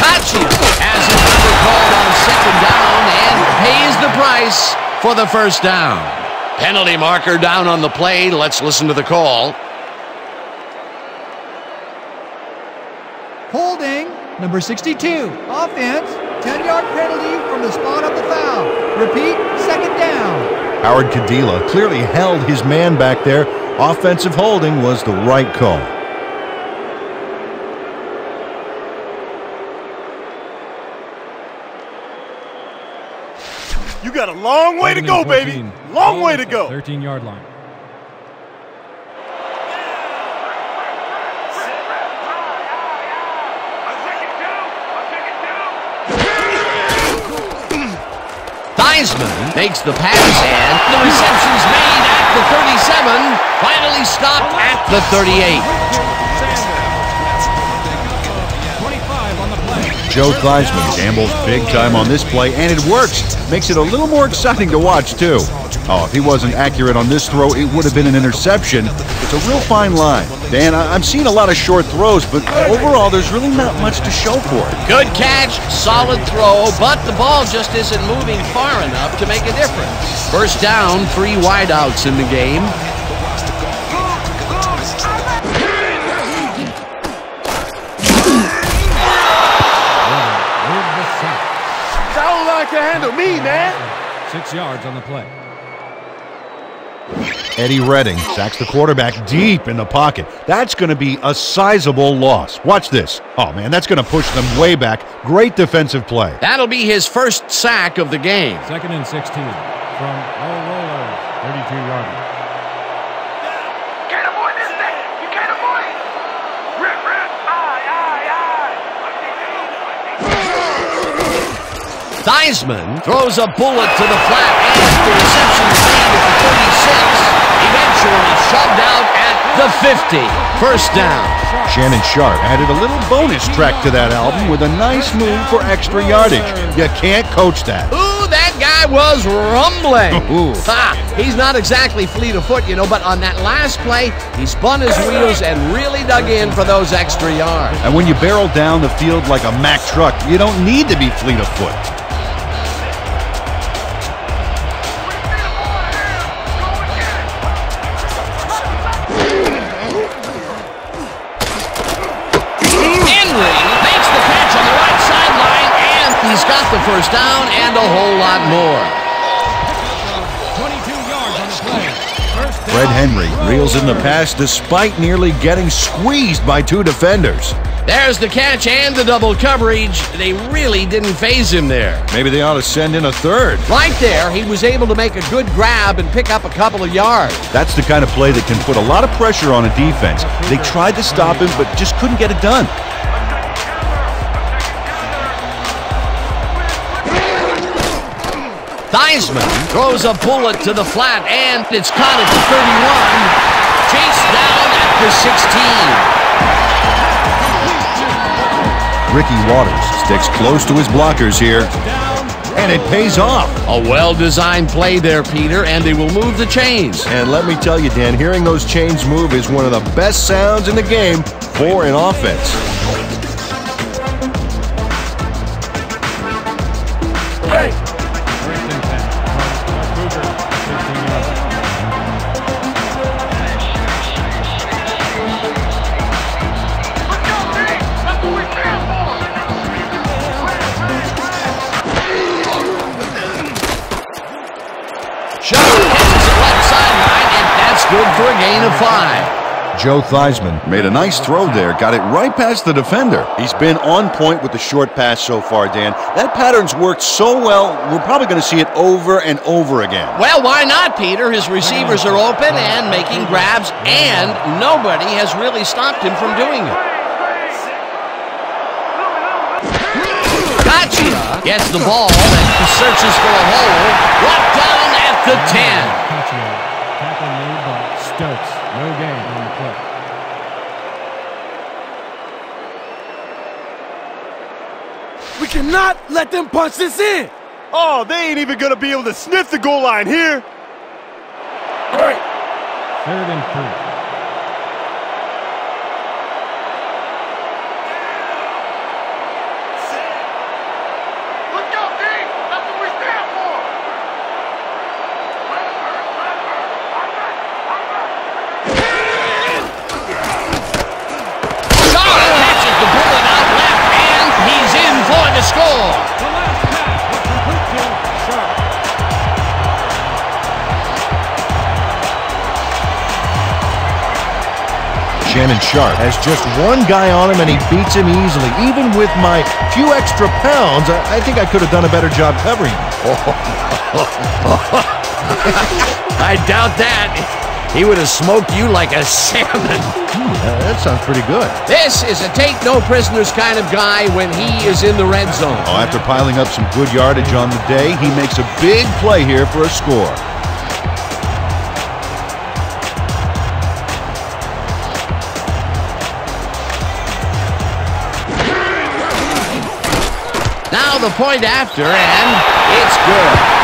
Kachi has his number called on second down and pays the price for the first down. Penalty marker down on the play. Let's listen to the call. Holding, number 62. Offense, 10-yard penalty from the spot of the foul. Repeat, second down. Howard Kadila clearly held his man back there. Offensive holding was the right call. You got a long way to go, baby. Long way to go. 13-yard line. Theismann makes the pass, and the reception's made at the 37, finally stopped at the 38. 25 on the play. Joe Theismann gambles big time on this play, and it works. Makes it a little more exciting to watch, too. Oh, if he wasn't accurate on this throw, it would have been an interception. It's a real fine line. Dan, I'm seeing a lot of short throws, but overall, there's really not much to show for it. Good catch, solid throw, but the ball just isn't moving far enough to make a difference. First down, 3 wideouts in the game. Sound like to handle me, man. 6 yards on the play. Eddie Redding sacks the quarterback deep in the pocket. That's going to be a sizable loss. Watch this. Oh, man, that's going to push them way back. Great defensive play. That'll be his first sack of the game. 2nd and 16 from Rollers, 32-yard line. Can't avoid this thing. You can't avoid it. Rip, rip. Theismann throws a bullet to the flat, and the reception is made at the 36. Eventually shoved out at the 50. First down. Shannon Sharp added a little bonus track to that album with a nice move for extra yardage. You can't coach that. Ooh, that guy was rumbling. Ooh. He's not exactly fleet of foot, you know, but on that last play, he spun his wheels and really dug in for those extra yards. And when you barrel down the field like a Mack truck, you don't need to be fleet of foot. He's got the first down and a whole lot more. 22 yards on the play. First down. Fred Henry reels in the pass despite nearly getting squeezed by 2 defenders. There's the catch and the double coverage. They really didn't phase him there. Maybe they ought to send in a third. Right there, he was able to make a good grab and pick up a couple of yards. That's the kind of play that can put a lot of pressure on a defense. They tried to stop him, but just couldn't get it done. Theismann throws a bullet to the flat, and it's caught at the 31. Chased down at the 16. Ricky Waters sticks close to his blockers here, and it pays off. A well-designed play there, Peter, and they will move the chains. And let me tell you, Dan, hearing those chains move is one of the best sounds in the game for an offense. Hey! First and 10. Cougars, 15 yards. Let's go, Nick! That's what we stand for! Shot catches it left sideline, and that's good for a gain of 5. Joe Theismann made a nice throw there, got it right past the defender. He's been on point with the short pass so far, Dan. That pattern's worked so well, we're probably going to see it over and over again. Well, why not, Peter? His receivers are open and making grabs, and nobody has really stopped him from doing it. Gotcha gets the ball and searches for a hole. Brought down at the 10. Tackle made by Stokes. No gain on the play. We cannot let them punch this in! Oh, they ain't even gonna be able to sniff the goal line here. Great! 3rd and 3. Let's go, Nick! That's what we stand for! Shaw catches the bullet out left, and he's in for the score. The last pass was complete to Sharp. Shannon Sharp has just one guy on him, and he beats him easily. Even with my few extra pounds, I think I could have done a better job covering him. I doubt that. He would have smoked you like a salmon. That sounds pretty good. This is a take-no-prisoners kind of guy when he is in the red zone. Oh, after piling up some good yardage on the day, he makes a big play here for a score. Now the point after, and it's good.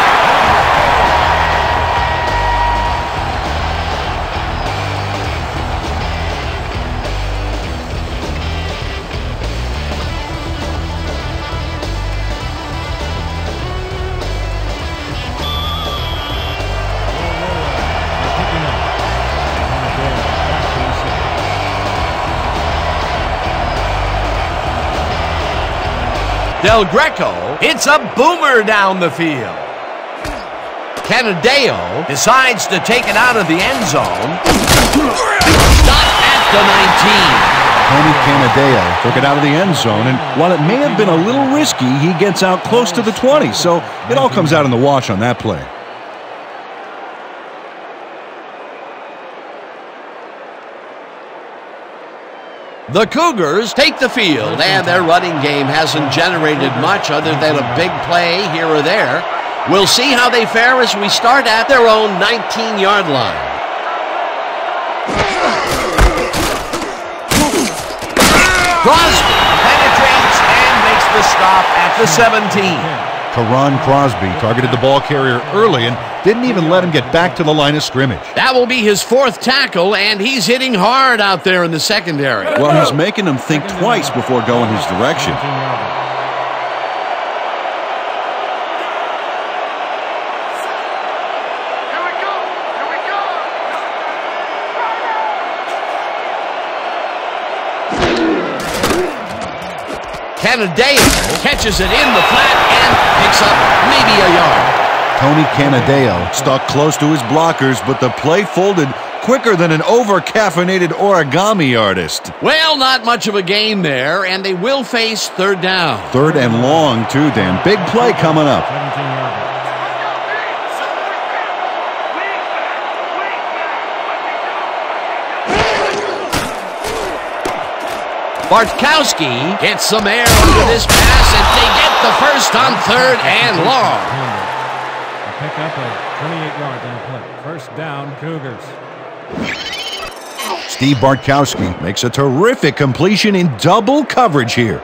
Del Greco hits a boomer down the field. Canadeo decides to take it out of the end zone. Stop at the 19. Tony Canadeo took it out of the end zone, and while it may have been a little risky, he gets out close to the 20, so it all comes out in the wash on that play. The Cougars take the field, and their running game hasn't generated much other than a big play here or there. We'll see how they fare as we start at their own 19-yard line. Crosby penetrates and makes the stop at the 17. Karan Crosby targeted the ball carrier early and didn't even let him get back to the line of scrimmage. That will be his 4th tackle, and he's hitting hard out there in the secondary. Well, he's making them think twice before going his direction. Here we go! Here we go! Canadeo catches it in the flat and picks up maybe a yard. Tony Canadeo stuck close to his blockers, but the play folded quicker than an over-caffeinated origami artist. Well, not much of a gain there, and they will face 3rd down. 3rd and long, too, Dan. Big play coming up. 17-yarder. Bartkowski gets some air under this pass, and they get the first on 3rd and long. A pickup of 28 yards on the play. First down, Cougars. Steve Bartkowski makes a terrific completion in double coverage here.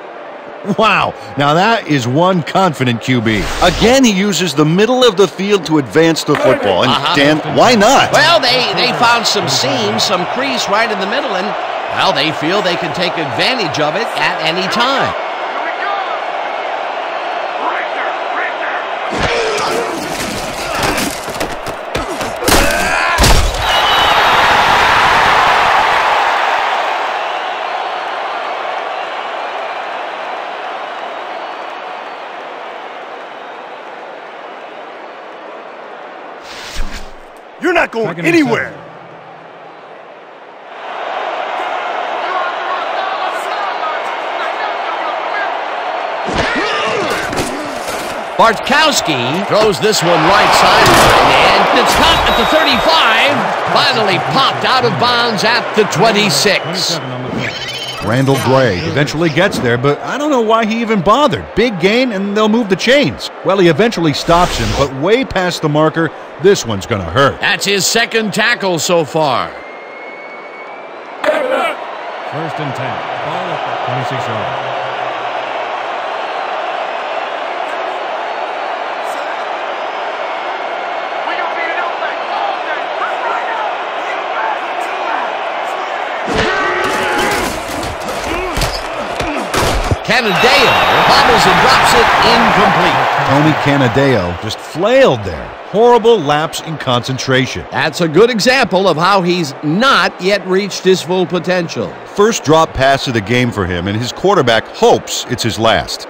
Wow, now that is one confident QB. Again, he uses the middle of the field to advance the football. And Dan, why not? Well, they found some seam, some crease right in the middle, and well, they feel they can take advantage of it at any time. Here we go! Right there! Right there! You're not going Second and anywhere. 7. Bartkowski throws this one right sideline, and it's caught at the 35. Finally popped out of bounds at the 26. 27 on the play. Randall Gray eventually gets there, but I don't know why he even bothered. Big gain, and they'll move the chains. Well, he eventually stops him, but way past the marker, this one's going to hurt. That's his second tackle so far. First and 10. Ball up at 26 yards. Canadeo bobbles and drops it incomplete. Tony Canadeo just flailed there. Horrible lapse in concentration. That's a good example of how he's not yet reached his full potential. First drop pass of the game for him, and his quarterback hopes it's his last.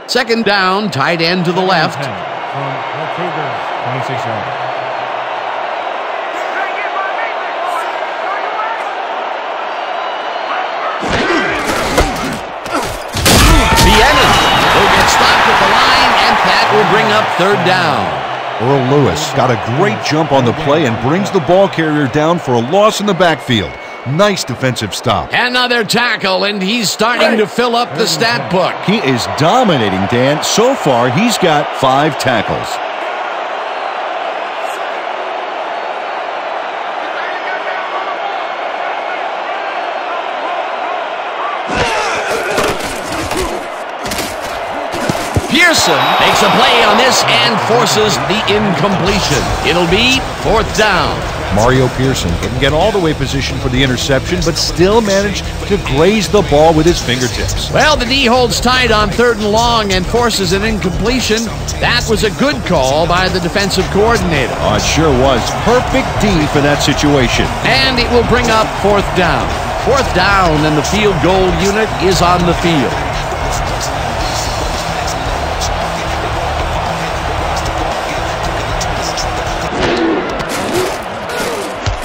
Second down, tight end to the left. 10 from the Cougars, 26 yards. Will get stopped at the line, and that will bring up third down. Earl Lewis got a great jump on the play and brings the ball carrier down for a loss in the backfield. Nice defensive stop. Another tackle, and he's starting to fill up the stat book. He is dominating, Dan. So far, he's got 5 tackles. Pearson makes a play on this and forces the incompletion. It'll be fourth down. Mario Pearson didn't get all the way positioned for the interception, but still managed to graze the ball with his fingertips. Well, the D holds tight on third and long and forces an incompletion. That was a good call by the defensive coordinator. Oh, it sure was. Perfect D for that situation. And it will bring up fourth down. Fourth down, and the field goal unit is on the field.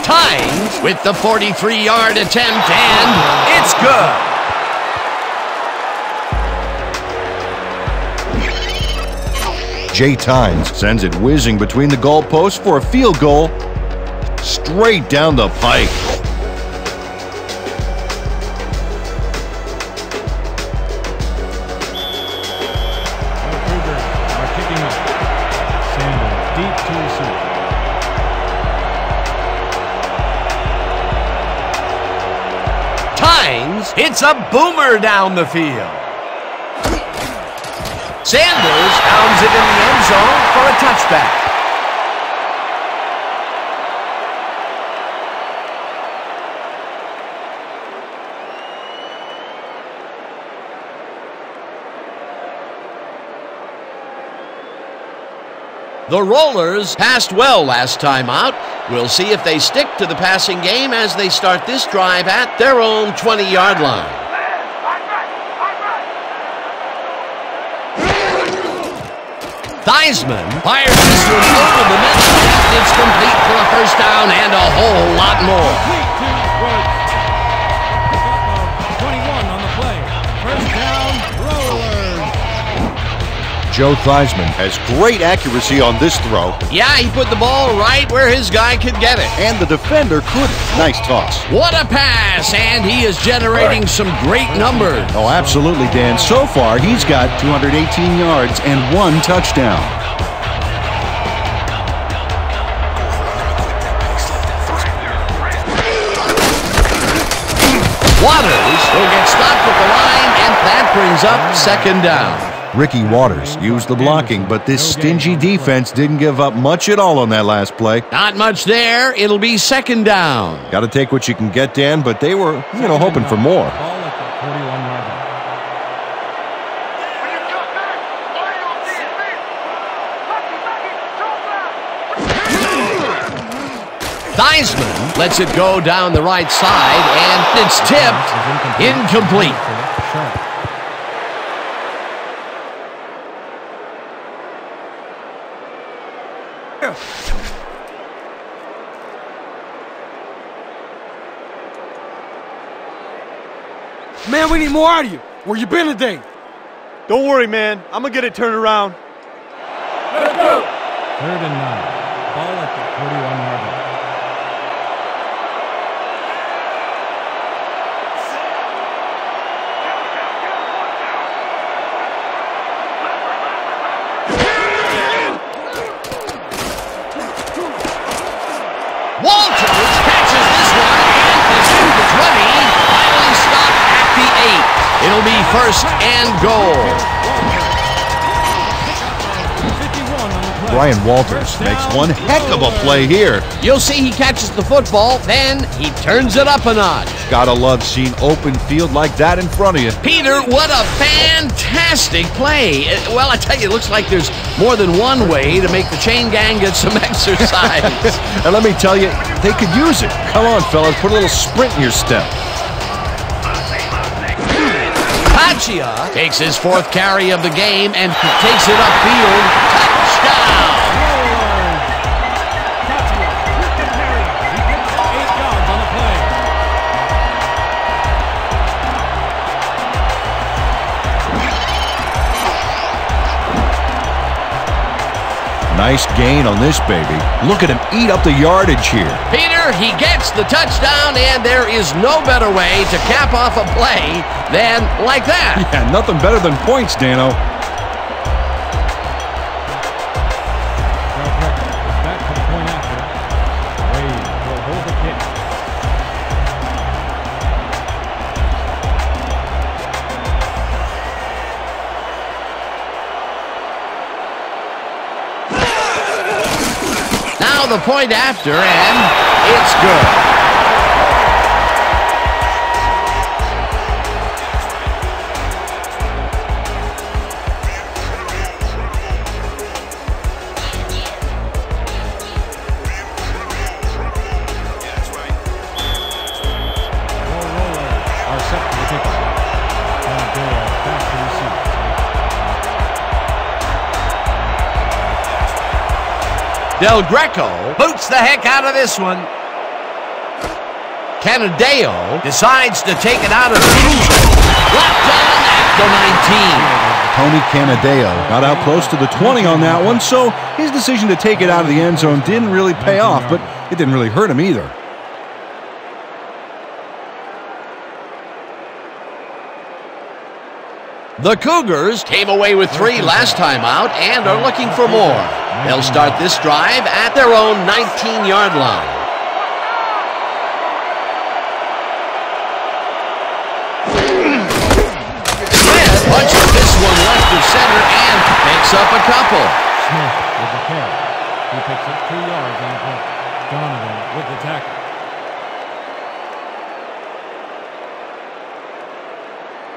Tynes with the 43-yard attempt, and it's good. Jay Tynes sends it whizzing between the goalposts for a field goal straight down the pike. The Cougars are kicking off. Sanders deep to receive. Tynes hits a boomer down the field. Sanders pounds it in the end zone for a touchback. The Rollers passed well last time out. We'll see if they stick to the passing game as they start this drive at their own 20-yard line. Theismann fires this one over the middle, and it's complete for a first down and a whole lot more. Complete to Woods. Pickup of 21 on the play. First down, Rollers. Joe Theismann has great accuracy on this throw, Yeah, he put the ball right where his guy could get it. and the defender couldn't. Nice toss. What a pass, and he is generating some great numbers. Oh, absolutely, Dan. So far, he's got 218 yards and 1 touchdown. Waters will get stopped at the line, and that brings up second down. Ricky Waters used the blocking, but this stingy defense didn't give up much at all on that last play. Not much there. It'll be second down. Got to take what you can get, Dan, but they were, hoping for more. Ball at the 41-yard line. Theismann lets it go down the right side, and it's tipped incomplete. Man, we need more out of you. Where you been today? Don't worry, man. I'm gonna get it turned around. Let's go. 3rd and 9. Ball at the 41-yard line. Walters catches this one and is in the 20. Finally stopped at the 8. It'll be 1st and goal. Brian Walters makes one heck of a play here. You'll see he catches the football, then he turns it up a notch. Gotta love seeing open field like that in front of you. Peter, what a fantastic play. Well, I tell you, it looks like there's more than one way to make the chain gang get some exercise. And let me tell you, they could use it. Come on, fellas, put a little sprint in your step. Paccia takes his 4th carry of the game and takes it upfield. Touchdown! Nice gain on this baby. Look at him eat up the yardage here. Peter, he gets the touchdown, and there is no better way to cap off a play than like that. Yeah, nothing better than points, Dano. Back to the point after. Wade will hold the kick. Now the point after, and it's good. Del Greco boots the heck out of this one. Canadeo decides to take it out of reach. Left down at the 19. Tony Canadeo got out close to the 20 on that one, so his decision to take it out of the end zone didn't really pay off, but it didn't really hurt him either. The Cougars came away with 3 last time out and are looking for more. They'll start this drive at their own 19-yard line. Smith punches this one left of center and picks up a couple. Smith with the carry. He picks up 2 yards on the play. Donovan with the tackle.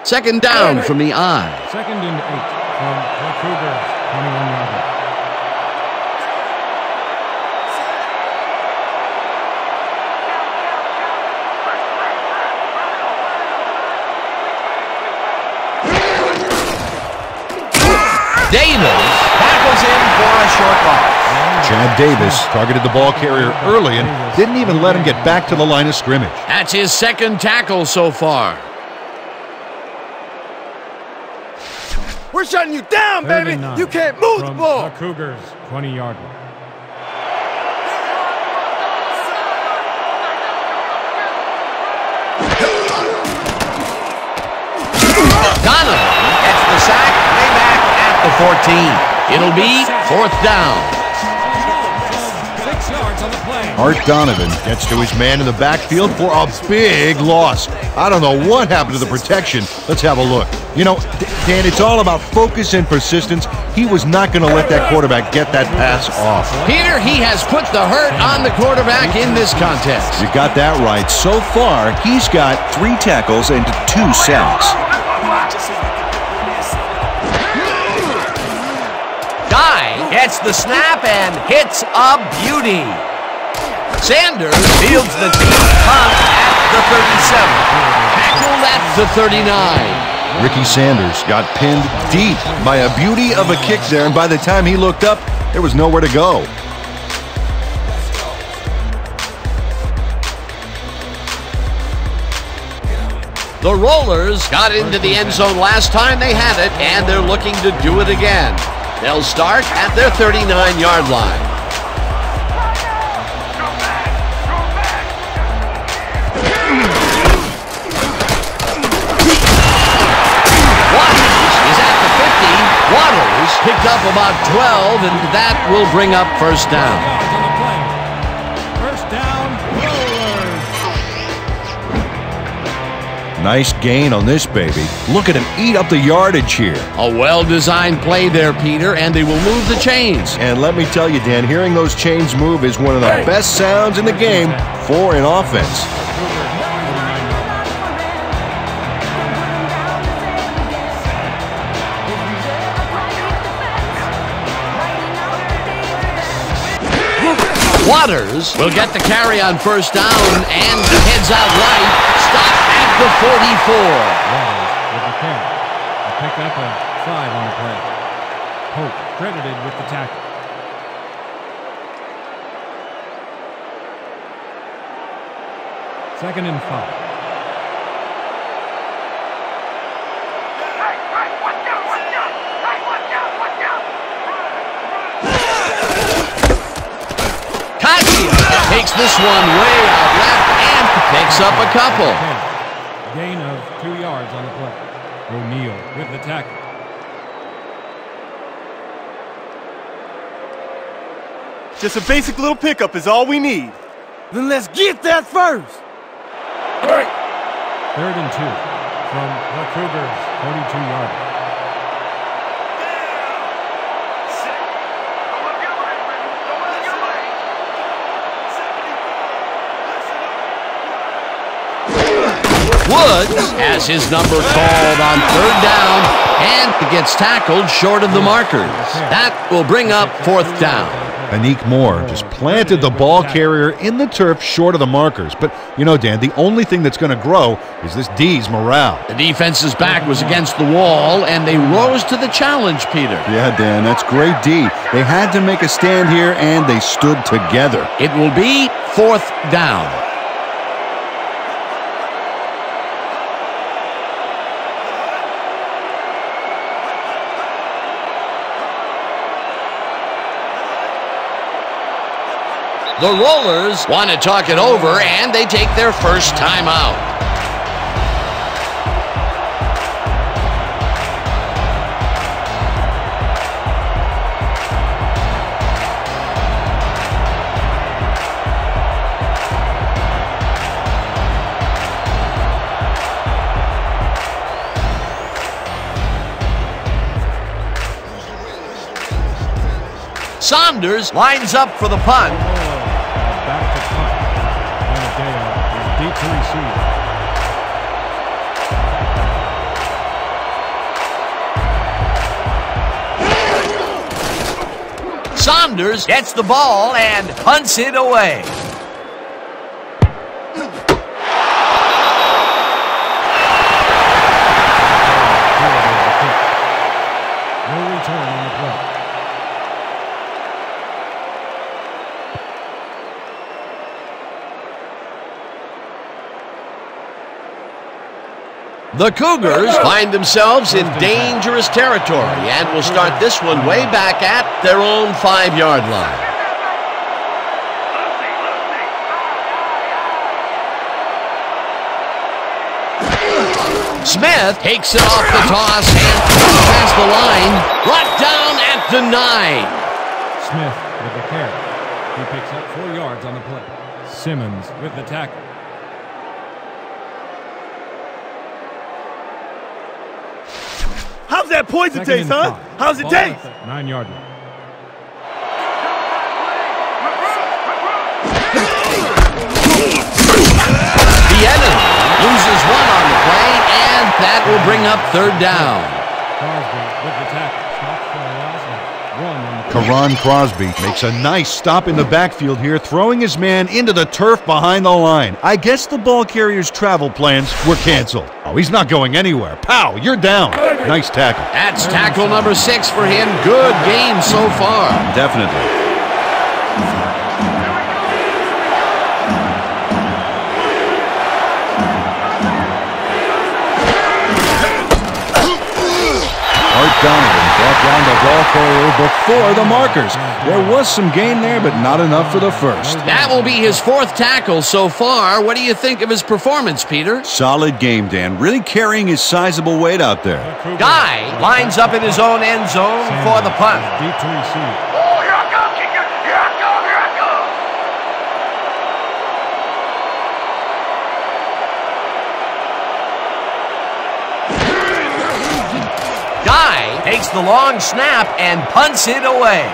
Second down from the I. 2nd and 8 from the Cougars, 21-yard line. Davis tackles in for a short loss. Chad Davis targeted the ball carrier early and didn't even let him get back to the line of scrimmage. That's his 2nd tackle so far. We're shutting you down, baby. You can't move the ball. The Cougars, 20-yard line. Donovan gets the sack way back at the 14. It'll be 4th down. 6 yards on the play. Art Donovan gets to his man in the backfield for a big loss. I don't know what happened to the protection. Let's have a look. You know, Dan, it's all about focus and persistence. He was not going to let that quarterback get that pass off. Peter, he has put the hurt on the quarterback in this contest. You got that right. So far, he's got 3 tackles and 2 sacks. Guy gets the snap and hits a beauty. Sanders fields the deep punt at the 37. Tackled at the 39. Ricky Sanders got pinned deep by a beauty of a kick there, and by the time he looked up, there was nowhere to go. The Rollers got into the end zone last time they had it, and they're looking to do it again. They'll start at their 39-yard line. Waters is at the 50. Waters picked up about 12, and that will bring up first down. First down, Rollers. Nice gain on this baby. Look at him eat up the yardage here. A well-designed play there, Peter, and they will move the chains. And let me tell you, Dan, hearing those chains move is one of the best sounds in the game for an offense. Waters will get the carry on first down and heads out right. Stop at the 44. Waters with the carry. A pick up a 5 on the play. Pope credited with the tackle. Second and 5. Takes this one way out left and picks up a couple. Gain of 2 yards on the play. O'Neal with the tackle. Just a basic little pickup is all we need. Then let's get that first. Third and 2 from the Cougars, 42-yarder. Woods has his number called on third down and gets tackled short of the markers. That will bring up fourth down. Anik Moore just planted the ball carrier in the turf short of the markers. But, you know, Dan, the only thing that's going to grow is this D's morale. The defense's back was against the wall, and they rose to the challenge, Peter. Yeah, Dan, that's great D. They had to make a stand here, and they stood together. It will be fourth down. The Rollers want to talk it over, and they take their first timeout. Saunders lines up for the punt. Back to punt. Amadeo is deep to receive. Saunders gets the ball and punts it away. No return on the play. The Cougars find themselves in dangerous territory and will start this one way back at their own 5-yard line. Smith takes it off the toss and past the line, brought down at the 9. Smith with the carry. He picks up 4 yards on the play. Simmons with the tackle. How's that poison Second taste, and huh? 5. How's it Ball taste? at the 9-yard line. The enemy loses one on the play, and that will bring up third down. Crosby with the tackle. Stops for a loss of 1 on the play. Karan Crosby makes a nice stop in the backfield here, throwing his man into the turf behind the line. I guess the ball carrier's travel plans were canceled. Oh, he's not going anywhere. Pow, you're down. Nice tackle. That's tackle number 6 for him. Good game so far. Definitely. Donovan brought down the ball carrier before the markers. There was some gain there, but not enough for the first. That will be his 4th tackle so far. What do you think of his performance, Peter? Solid game, Dan. Really carrying his sizable weight out there. Guy lines up in his own end zone for the punt. Deep to receive. Oh, here I come, kicker. Here I come, here I come. Guy takes the long snap and punts it away.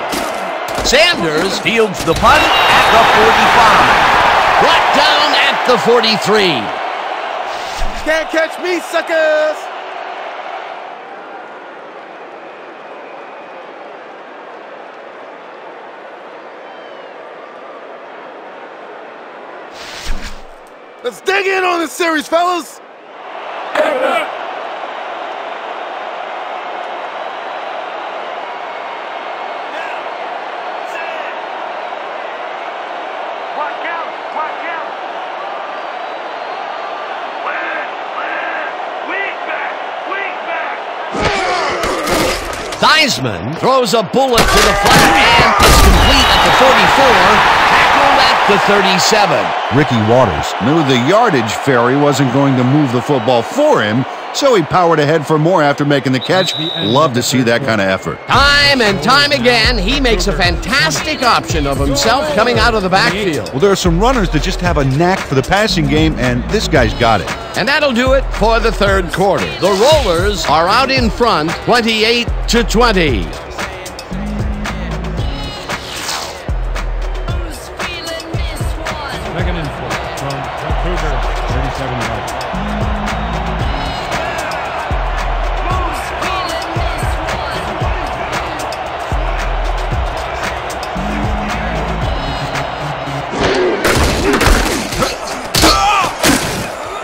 Sanders fields the punt at the 45. Brought down at the 43. Can't catch me, suckers! Let's dig in on this series, fellas! Theismann throws a bullet to the flat and it's complete at the 44, tackled at the 37. Ricky Waters knew the yardage fairy wasn't going to move the football for him, so he powered ahead for more after making the catch. Love to see that kind of effort. Time and time again, he makes a fantastic option of himself coming out of the backfield. Well, there are some runners that just have a knack for the passing game, and this guy's got it. And that'll do it for the 3rd quarter. The Rollers are out in front, 28-20. Second and 4 from the Cougars, 37 yards.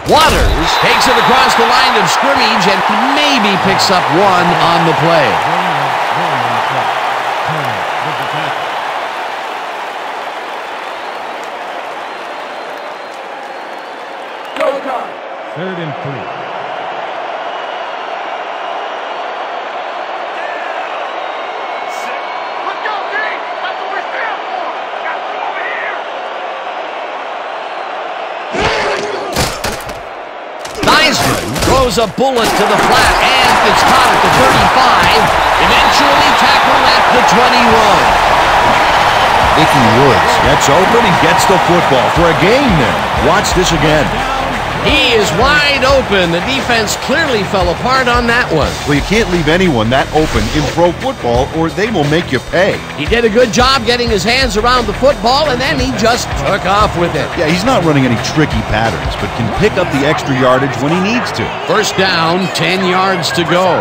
Waters takes it across the line of scrimmage and maybe picks up 1 on the play. Third and 3. Let's go, D! That's what we're here for! Got to over here! Theismann throws a bullet to the flat and it's caught at the 35, eventually tackled at the 21. Icky Woods gets open and gets the football for a gain there. Watch this again. He is wide open. The defense clearly fell apart on that one. Well, you can't leave anyone that open in pro football or they will make you pay. He did a good job getting his hands around the football, and then he just took off with it. Yeah, he's not running any tricky patterns, but can pick up the extra yardage when he needs to. First down, 10 yards to go.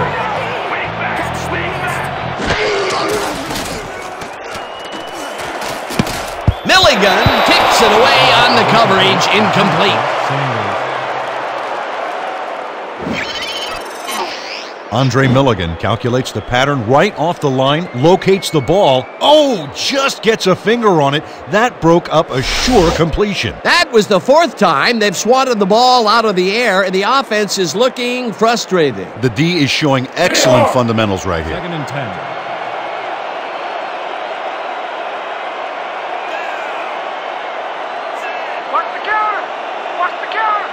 Milligan kicks it away on the coverage, incomplete. Andre Milligan calculates the pattern right off the line, locates the ball. Oh, just gets a finger on it. That broke up a sure completion. That was the 4th time they've swatted the ball out of the air, and the offense is looking frustrated. The D is showing excellent fundamentals right here. Second and 10. Watch the counter! Watch the counter!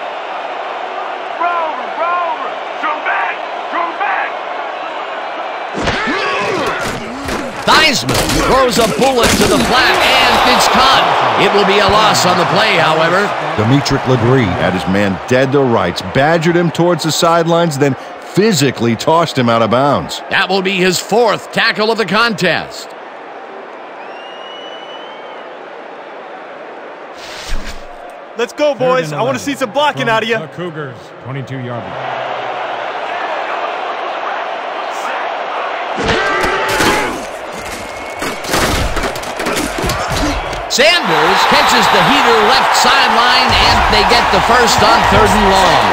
Rover! Drum back! Drum back! Theismann throws a bullet to the flat, and it's caught. It will be a loss on the play, however. Demetric Ladrie had his man dead to rights, badgered him towards the sidelines, then physically tossed him out of bounds. That will be his 4th tackle of the contest. Let's go, boys. I want to see some blocking out of you. The Cougars, 22-yarder. Sanders catches the heater left sideline, and they get the first on 3rd and long.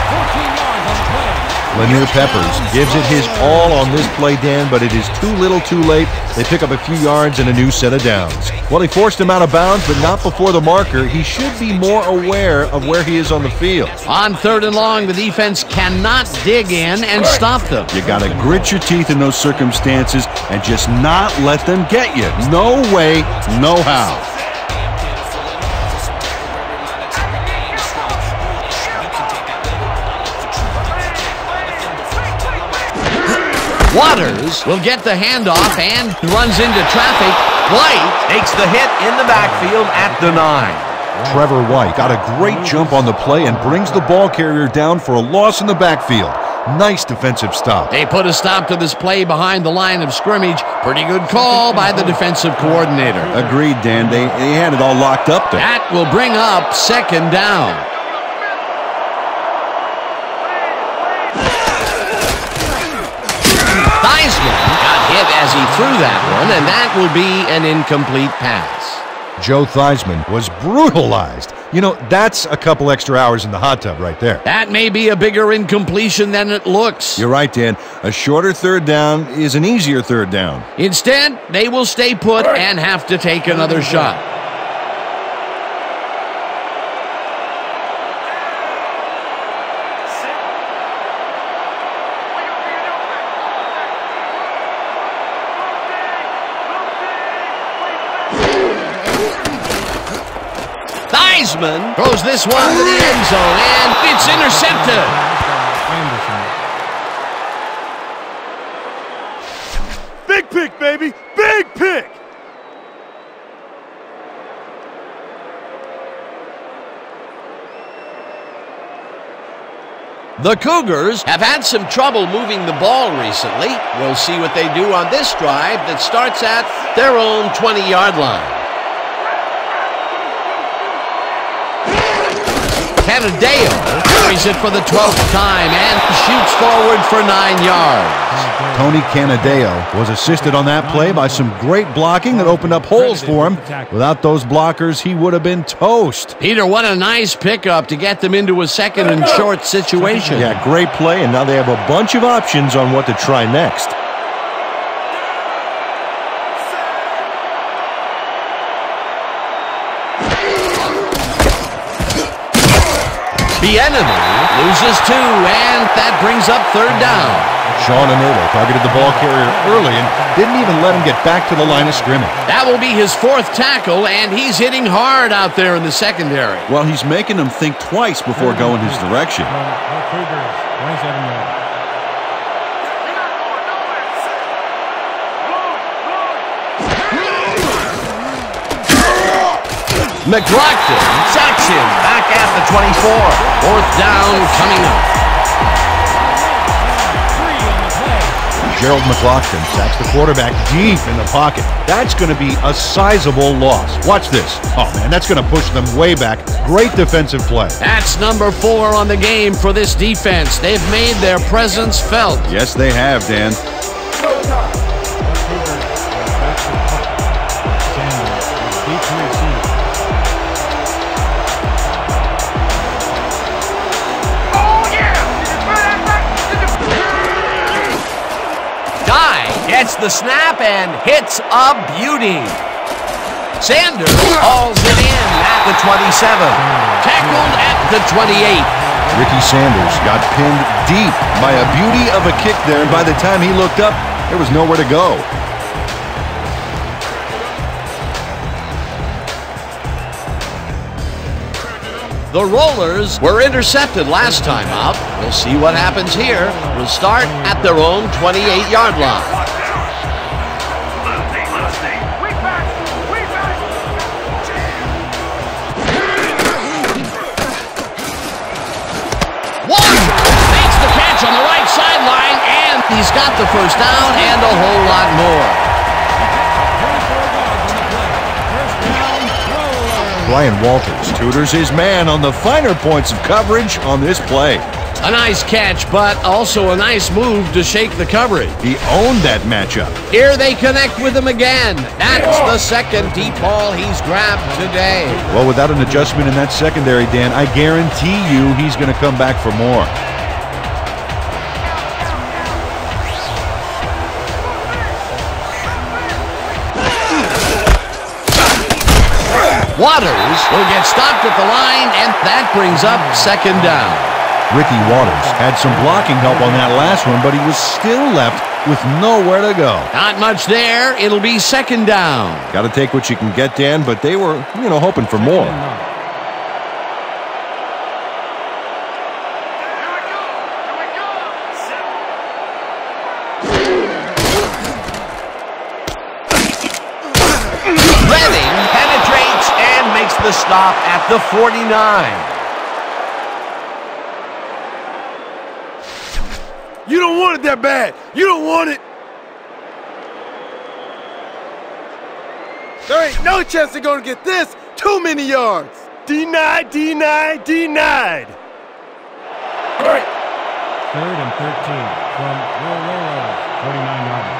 14 yards on the play. Lanier Peppers gives it his all on this play, Dan, but it is too little too late. They pick up a few yards and a new set of downs. Well, he forced him out of bounds, but not before the marker. He should be more aware of where he is on the field. On 3rd and long, the defense cannot dig in and stop them. You got to grit your teeth in those circumstances and just not let them get you. No way, no how. Waters will get the handoff and runs into traffic. White takes the hit in the backfield at the 9. Trevor White got a great jump on the play and brings the ball carrier down for a loss in the backfield. Nice defensive stop. They put a stop to this play behind the line of scrimmage. Pretty good call by the defensive coordinator. Agreed, Dan. They had it all locked up there. That will bring up 2nd down. Got hit as he threw that one, and that will be an incomplete pass. Joe Theismann was brutalized. You know, that's a couple extra hours in the hot tub right there. That may be a bigger incompletion than it looks. You're right, Dan. A shorter 3rd down is an easier 3rd down. Instead, they will stay put and have to take another shot. Theismann throws this one to the end zone, and it's intercepted. Big pick, baby! Big pick! The Cougars have had some trouble moving the ball recently. We'll see what they do on this drive that starts at their own 20-yard line. Canadeo carries it for the 12th time and shoots forward for 9 yards. Tony Canadeo was assisted on that play by some great blocking that opened up holes for him. Without those blockers, he would have been toast. Peter, what a nice pickup to get them into a 2nd and short situation. Yeah, great play, and now they have a bunch of options on what to try next. Bieniemy loses 2, and that brings up 3rd down. Sean Anado targeted the ball carrier early and didn't even let him get back to the line of scrimmage. That will be his 4th tackle, and he's hitting hard out there in the secondary. Well, he's making them think twice before going his direction. McLaughlin sacks him back at the 24. 4th down coming up. Gerald McLaughlin sacks the quarterback deep in the pocket. That's going to be a sizable loss. Watch this. Oh, man, that's going to push them way back. Great defensive play. That's number 4 on the game for this defense. They've made their presence felt. Yes, they have, Dan. Gets the snap and hits a beauty. Sanders hauls it in at the 27. Tackled at the 28. Ricky Sanders got pinned deep by a beauty of a kick there, and by the time he looked up, there was nowhere to go. The Rollers were intercepted last time out. We'll see what happens here. We'll start at their own 28-yard line. Makes the catch on the right sideline, and he's got the 1st down and a whole lot more. Brian Walters tutors his man on the finer points of coverage on this play. A nice catch, but also a nice move to shake the coverage. He owned that matchup. Here they connect with him again. That's the 2nd deep ball he's grabbed today. Well, without an adjustment in that secondary, Dan, I guarantee you he's going to come back for more. Waters will get stopped at the line, and that brings up second down. Ricky Waters had some blocking help on that last one, but he was still left with nowhere to go. Not much there. It'll be second down. Got to take what you can get, Dan, but they were, hoping for more. Redding penetrates and makes the stop at the 49. You don't want it that bad. You don't want it. There ain't no chance they're going to get this. Too many yards. Denied, denied, denied. All right. 3rd and 13 from Rolo, 49-yard.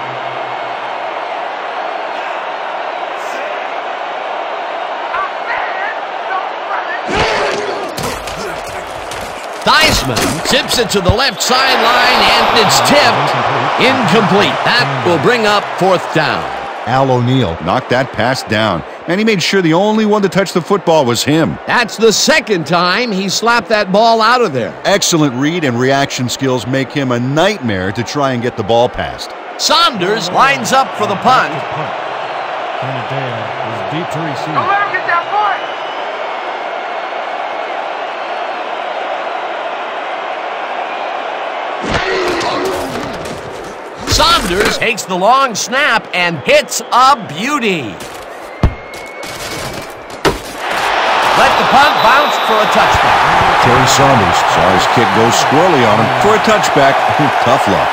Theismann tips it to the left sideline, and it's tipped. Incomplete. That will bring up fourth down. Al O'Neal knocked that pass down, and he made sure the only one to touch the football was him. That's the second time he slapped that ball out of there. Excellent read and reaction skills make him a nightmare to try and get the ball past. Saunders lines up for the punt. Canadale is deep to receive. Don't let him get that point. Saunders takes the long snap and hits a beauty. Let the punt bounce for a touchback. Terry Saunders saw his kick go squirrely on him for a touchback. Tough luck.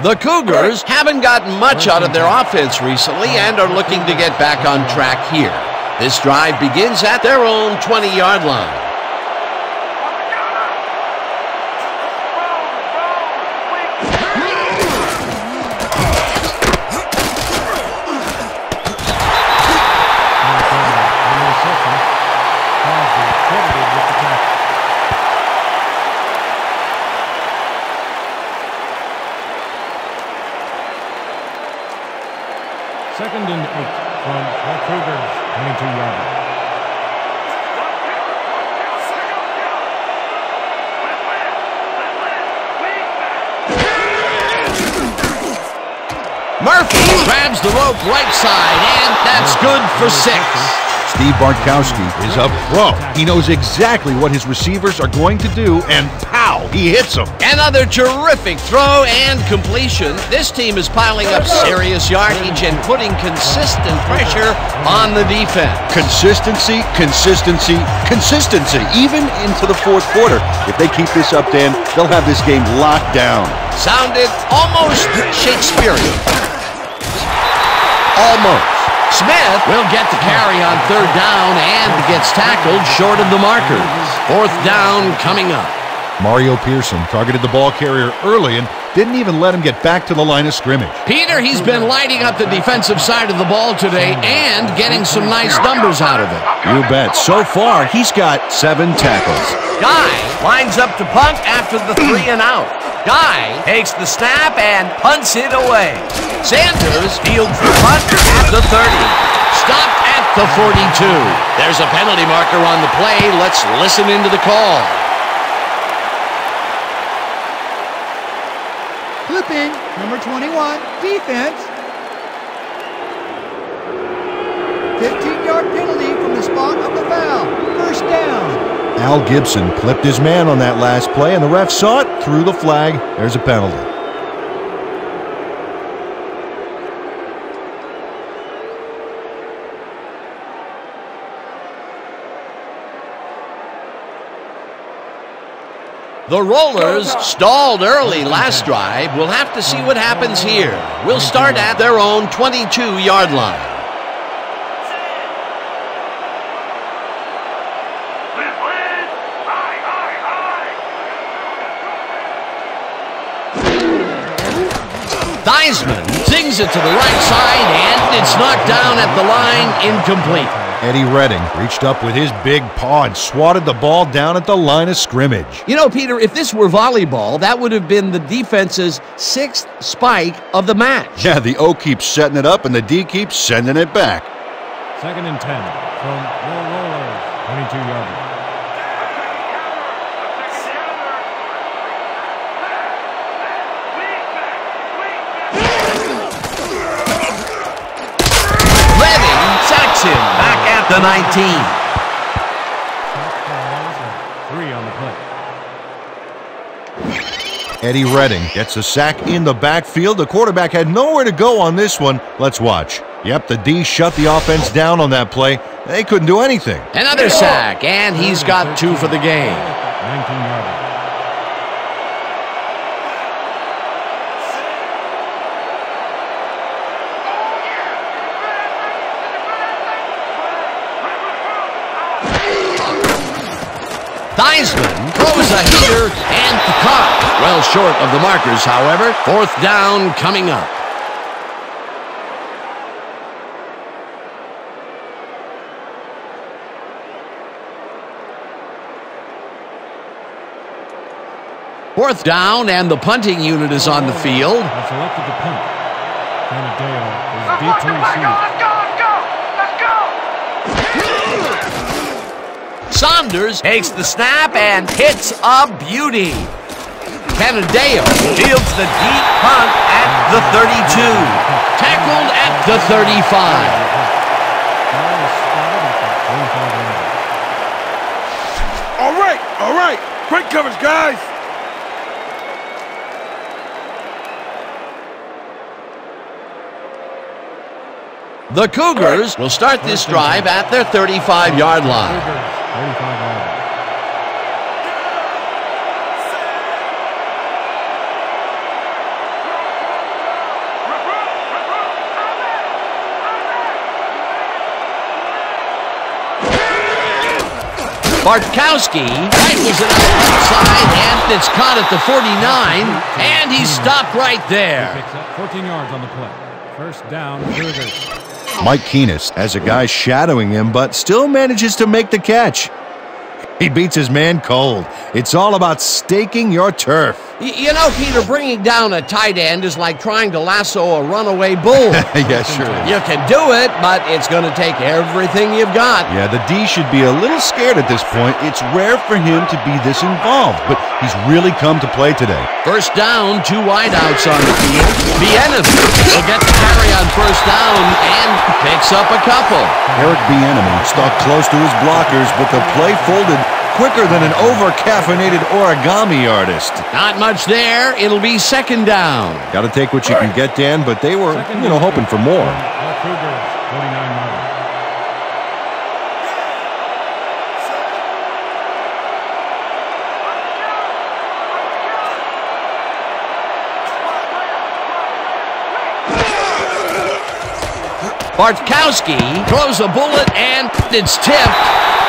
The Cougars haven't gotten much out of their offense recently and are looking to get back on track here. This drive begins at their own 20-yard line. Second and 8 from the Cougars, 22-yard. Murphy grabs the rope right side, and that's good for 6. Steve Bartkowski is a pro. He knows exactly what his receivers are going to do, and pow, he hits them. Another terrific throw and completion. This team is piling up serious yardage and putting consistent pressure on the defense. Consistency, consistency, consistency, even into the fourth quarter. If they keep this up, Dan, they'll have this game locked down. Sounded almost Shakespearean. Almost. Smith will get the carry on third down and gets tackled short of the markers. Fourth down coming up. Mario Pearson targeted the ball carrier early and didn't even let him get back to the line of scrimmage. Peter, he's been lighting up the defensive side of the ball today and getting some nice numbers out of it. You bet. So far, he's got 7 tackles. Guy lines up to punt after the 3 and out. Guy takes the snap and punts it away. Sanders fields the punt at the 30. Stopped at the 42. There's a penalty marker on the play. Let's listen into the call. Clipping, number 21, defense. 15-yard penalty from the spot of the foul. First down. Al Gibson clipped his man on that last play, and the ref saw it, threw the flag. There's a penalty. The Rollers stalled early last drive. We'll have to see what happens here. We'll start at their own 22-yard line. Theismann zings it to the right side, and it's knocked down at the line, incomplete. Eddie Redding reached up with his big paw and swatted the ball down at the line of scrimmage. You know, Peter, if this were volleyball, that would have been the defense's 6th spike of the match. Yeah, the O keeps setting it up and the D keeps sending it back. 2nd and 10 from your Rollers, 22-yarder. Back at the 19. 3 on the play. Eddie Redding gets a sack in the backfield. The quarterback had nowhere to go on this one. Let's watch. Yep, the D shut the offense down on that play. They couldn't do anything. Another sack, and he's got 2 for the game. 19-yarder. Theismann throws a heater and caught. Well short of the markers, however. 4th down coming up. Fourth down, and the punting unit is on the field. That's selected the punt. Canadeo is deep to Let's receive. go! Saunders takes the snap and hits a beauty. Canadeo fields the deep punt at the 32. Tackled at the 35. All right. Great coverage, guys. The Cougars will start this drive at their 35-yard line. 35-yarder. Bartkowski rifles it outside, and it's caught at the 49, and he's stopped right there. Picks up 14 yards on the play. 1st down, Cougars. Mike Keenest has a guy shadowing him, but still manages to make the catch. He beats his man cold. It's all about staking your turf. You know, Peter, bringing down a tight end is like trying to lasso a runaway bull. Yeah, sure is. You can do it, but it's going to take everything you've got. Yeah, the D should be a little scared at this point. It's rare for him to be this involved, but he's really come to play today. 1st down, 2 wideouts on the field. Bieniemy will get the carry on 1st down and picks up a couple. Eric Bieniemy stuck close to his blockers, but the play folded quicker than an over-caffeinated origami artist. Not much there. It'll be 2nd down. Got to take what you can get, Dan, but they were, hoping for more. The Cougars, 49-yarder. Bartkowski throws a bullet, and it's tipped.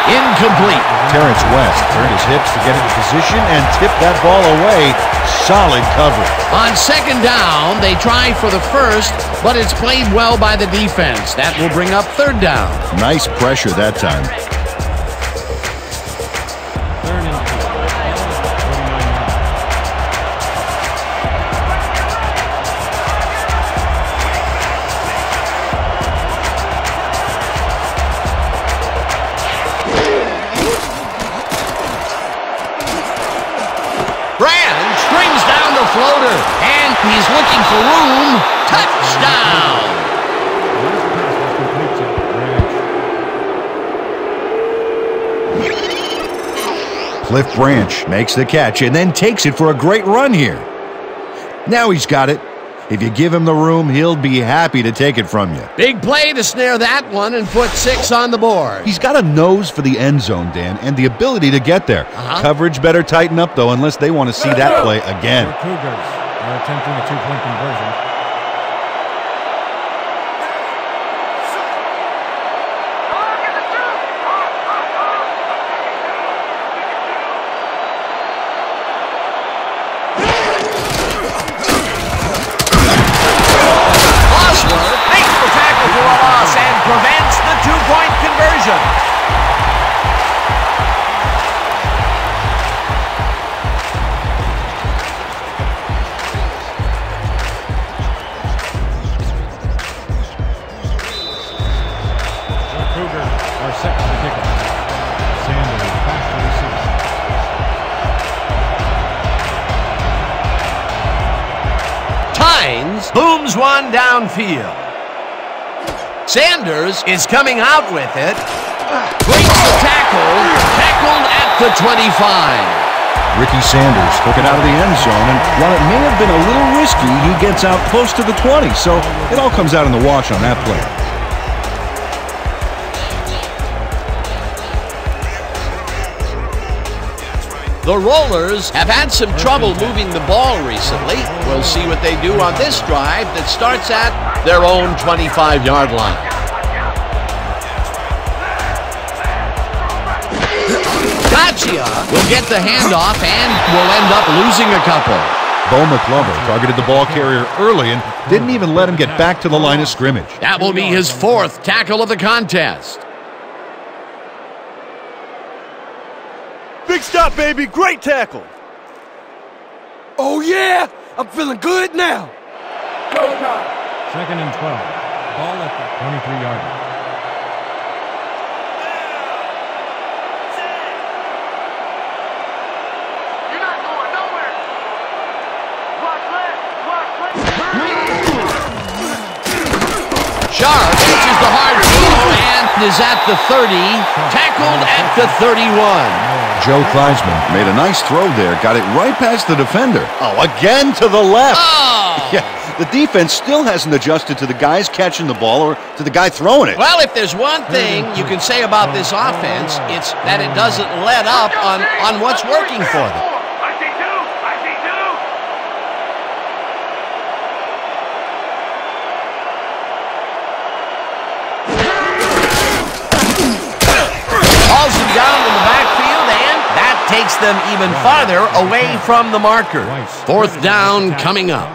Incomplete. Terrence West turned his hips to get into position and tipped that ball away. Solid coverage. On 2nd down, they try for the 1st, but it's played well by the defense. That will bring up 3rd down. Nice pressure that time. 3rd and 2. 49-yarder. Branch brings down the floater, and he's looking for room. Touchdown! Last pass was complete to Branch. Cliff Branch makes the catch and then takes it for a great run here. Now he's got it. If you give him the room, he'll be happy to take it from you. Big play to snare that one and put 6 on the board. He's got a nose for the end zone, Dan, and the ability to get there. Coverage better tighten up, though, unless they want to see that play again. The Cougars are attempting a 2-point conversion. Prevents the 2-point conversion. are set for the kickoff. Sanders back to receive. Tynes booms one downfield. Sanders is coming out with it. Breaks the tackle. Tackled at the 25. Ricky Sanders took it out of the end zone, and while it may have been a little risky, he gets out close to the 20, so it all comes out in the wash on that play. The Rollers have had some trouble moving the ball recently. We'll see what they do on this drive that starts at their own 25-yard line. Will get the handoff and will end up losing a couple. Bo McLover targeted the ball carrier early and didn't even let him get back to the line of scrimmage. That will be his 4th tackle of the contest. Big stop, baby. Great tackle. Oh, yeah. I'm feeling good now. Go time. 2nd and 12. Ball at the 23-yard line. Sharp catches the hard field and is at the 30, tackled at the 31. Joe Theismann made a nice throw there, got it right past the defender. Oh, again to the left. Oh! Yeah, the defense still hasn't adjusted to the guys catching the ball or to the guy throwing it. Well, if there's one thing you can say about this offense, it's that it doesn't let up on what's working for them. I see two. I see two. Hauls him down in the backfield, and that takes them even farther away from the marker. 4th down coming up.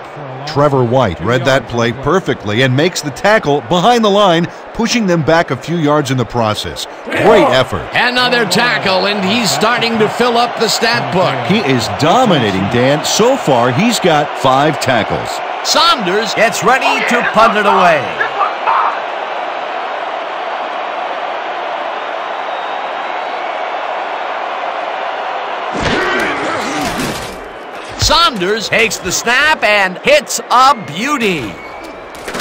Trevor White read that play perfectly and makes the tackle behind the line, pushing them back a few yards in the process. Great effort. Another tackle, and he's starting to fill up the stat book. He is dominating, Dan. So far, he's got 5 tackles. Saunders gets ready to punt it away. This one's mine. Saunders takes the snap and hits a beauty.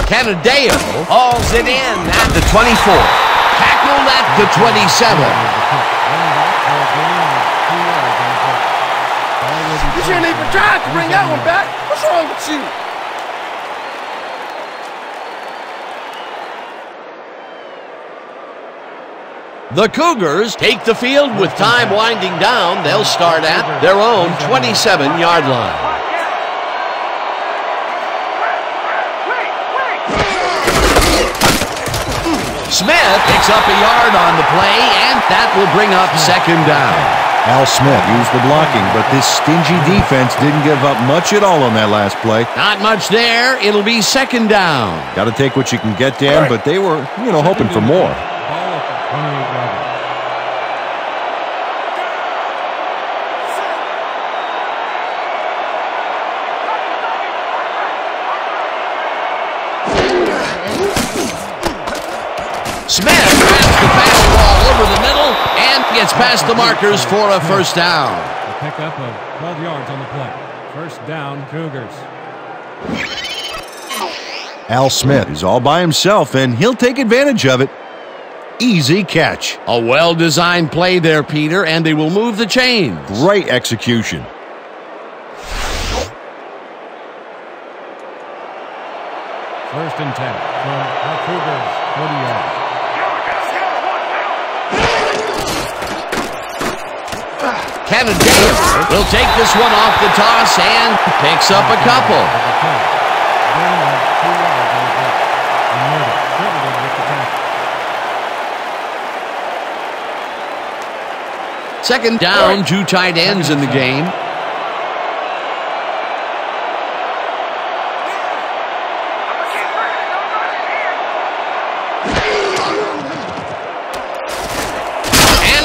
Canadeo hauls it in at the 24. Tackled at the 27. You shouldn't even try to bring that one back. What's wrong with you? The Cougars take the field with time winding down. They'll start at their own 27-yard line. Smith picks up a yard on the play, and that will bring up 2nd down. Al Smith used the blocking, but this stingy defense didn't give up much at all on that last play. Not much there. It'll be 2nd down. Got to take what you can get, Dan, but they were, hoping for more. Ball at the 28-yard line. Smith grabs the fastball over the middle and gets past the markers for a 1st down. A pickup of 12 yards on the play. 1st down, Cougars. Al Smith is all by himself, and he'll take advantage of it. Easy catch. A well-designed play there, Peter, and they will move the chains. Great execution. First and 10 from the Cougars, 40 yards. Canadeo will take this one off the toss and picks up a couple. Second down, 2 tight ends in the game.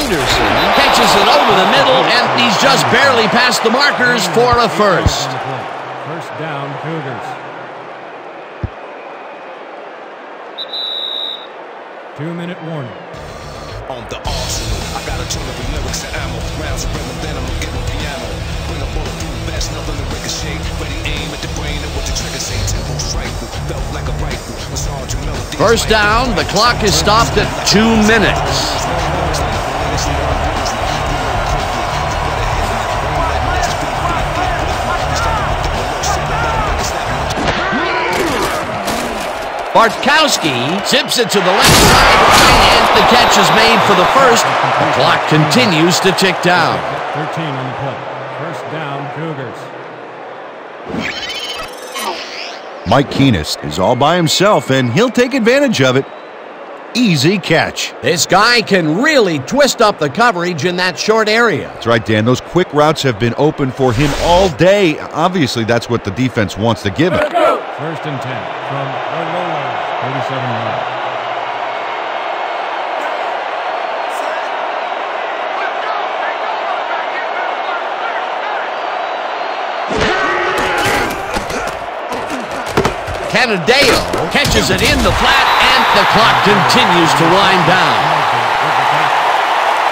Anderson catches it over the middle, and he's just barely past the markers for a 1st. 1st down, Cougars. 2-minute warning. on the arsenal. I got a ton of lyrics and ammo. Rounds of rhythm, then I'ma give 'em piano. Bring a bulletproof vest, nothing to ricochet. Ready aim at the brain and what the trigger say. Tempo strike, felt like a rifle. Massage and melody. First down, the clock is stopped at 2 minutes. Bartkowski zips it to the left side, and the catch is made for the first. The clock continues to tick down. 13 on the play. First down, Cougars. Mike Keenest is all by himself, and he'll take advantage of it. Easy catch. This guy can really twist up the coverage in that short area. That's right, Dan. Those quick routes have been open for him all day. Obviously, that's what the defense wants to give him. First and 10 from Lola, 37 yards. Canadeo catches it in the flat, and the clock continues to wind down.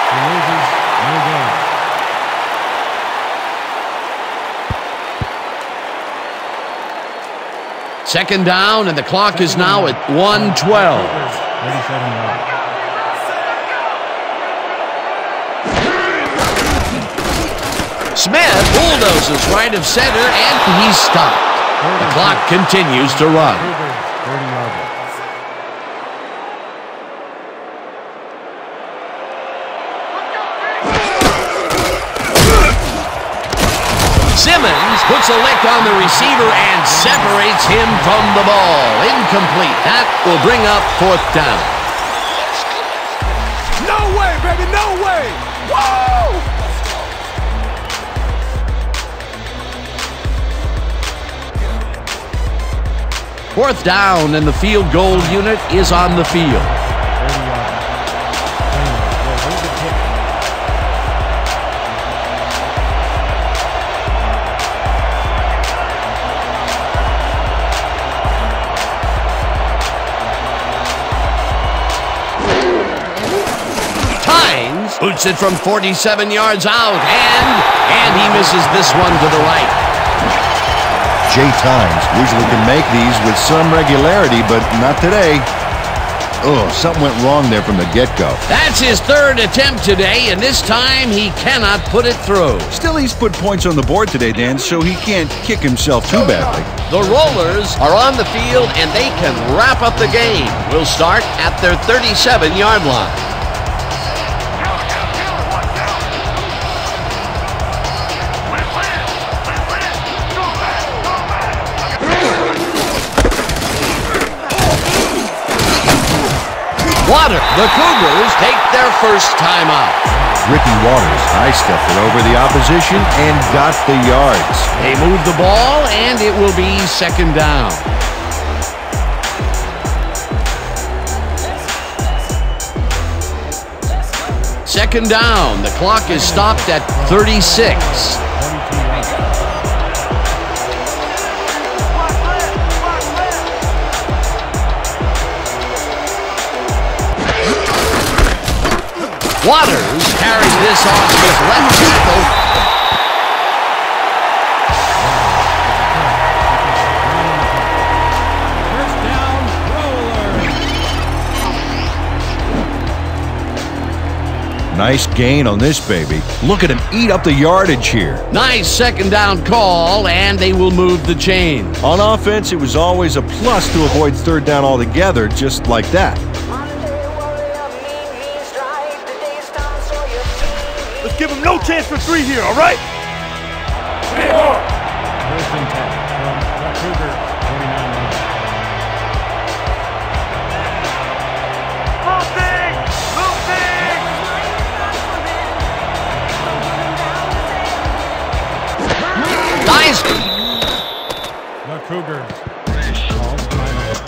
He loses no gain. Second down, and the clock is now at 1:12. 37 yards. Smith bulldozes right of center, and he's stopped. The clock continues to run. 30-yarder. Simmons puts a lick on the receiver and separates him from the ball. Incomplete. That will bring up fourth down. No way, baby, no way! Whoa! Fourth down, and the field goal unit is on the field. 30-yarder. Tynes boots it from 47 yards out, and he misses this one to the right. Jay Tynes usually can make these with some regularity, but not today. Oh, something went wrong there from the get-go. That's his third attempt today, and this time he cannot put it through. Still, he's put points on the board today, Dan, so he can't kick himself too badly. The Rollers are on the field, and they can wrap up the game. We'll start at their 37-yard line. The Cougars take their first time out. Ricky Waters high-stepped it over the opposition and got the yards. They move the ball, and it will be second down. Second down. The clock is stopped at 36. Waters carries this off his left tackle. First down, Roller. Nice gain on this baby. Look at him eat up the yardage here. Nice second down call, and they will move the chain. On offense, it was always a plus to avoid third down altogether, just like that. Let's give him no chance for three here, all right? First and 10 from the Cougars, 49 yards. The Cougars. Called timeout.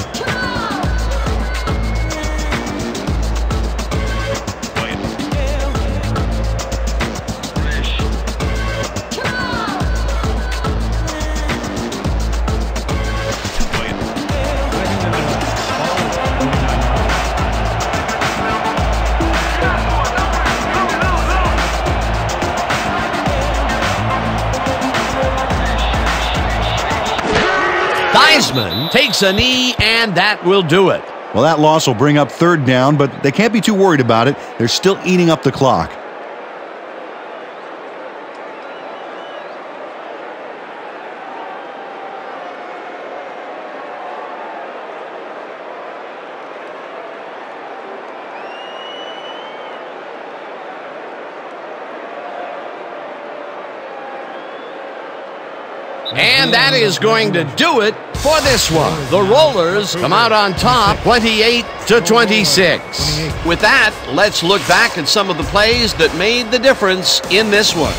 Theismann takes a knee, and that will do it. Well, that loss will bring up third down, but they can't be too worried about it. They're still eating up the clock. And that is going to do it for this one. The Rollers come out on top, 28-26. With that, let's look back at some of the plays that made the difference in this one.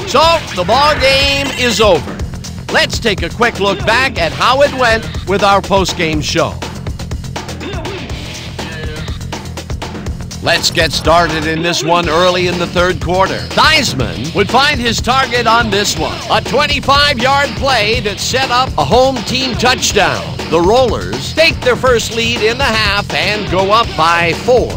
So, the ball game is over. Let's take a quick look back at how it went with our post-game show. Let's get started in this one early in the third quarter. Theismann would find his target on this one. A 25-yard play that set up a home team touchdown. The Rollers take their first lead in the half and go up by 4.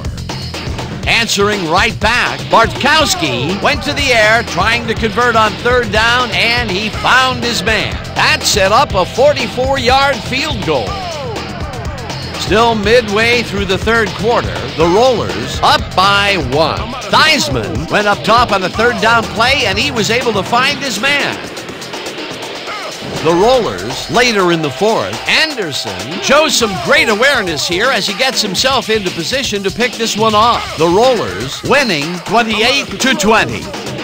Answering right back, Bartkowski went to the air trying to convert on third down, and he found his man. That set up a 44-yard field goal. Still midway through the third quarter, the Rollers up by 1. Theismann went up top on a third down play, and he was able to find his man. The Rollers, later in the fourth, Anderson shows some great awareness here as he gets himself into position to pick this one off. The Rollers winning 28-20.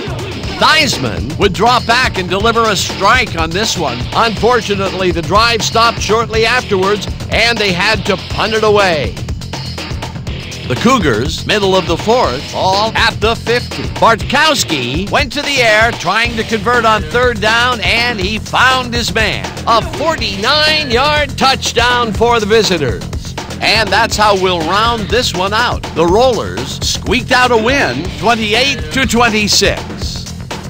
Theismann would drop back and deliver a strike on this one. Unfortunately, the drive stopped shortly afterwards, and they had to punt it away. The Cougars, middle of the fourth, all at the 50. Bartkowski went to the air trying to convert on third down, and he found his man. A 49-yard touchdown for the visitors. And that's how we'll round this one out. The Rollers squeaked out a win, 28-26.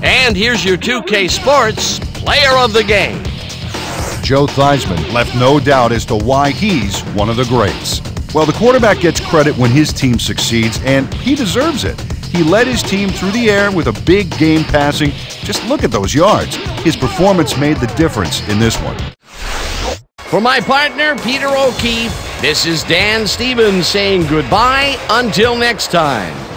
And here's your 2K Sports Player of the Game. Joe Theismann left no doubt as to why he's one of the greats. Well, the quarterback gets credit when his team succeeds, and he deserves it. He led his team through the air with a big game passing. Just look at those yards. His performance made the difference in this one. For my partner, Peter O'Keefe, this is Dan Stevens saying goodbye until next time.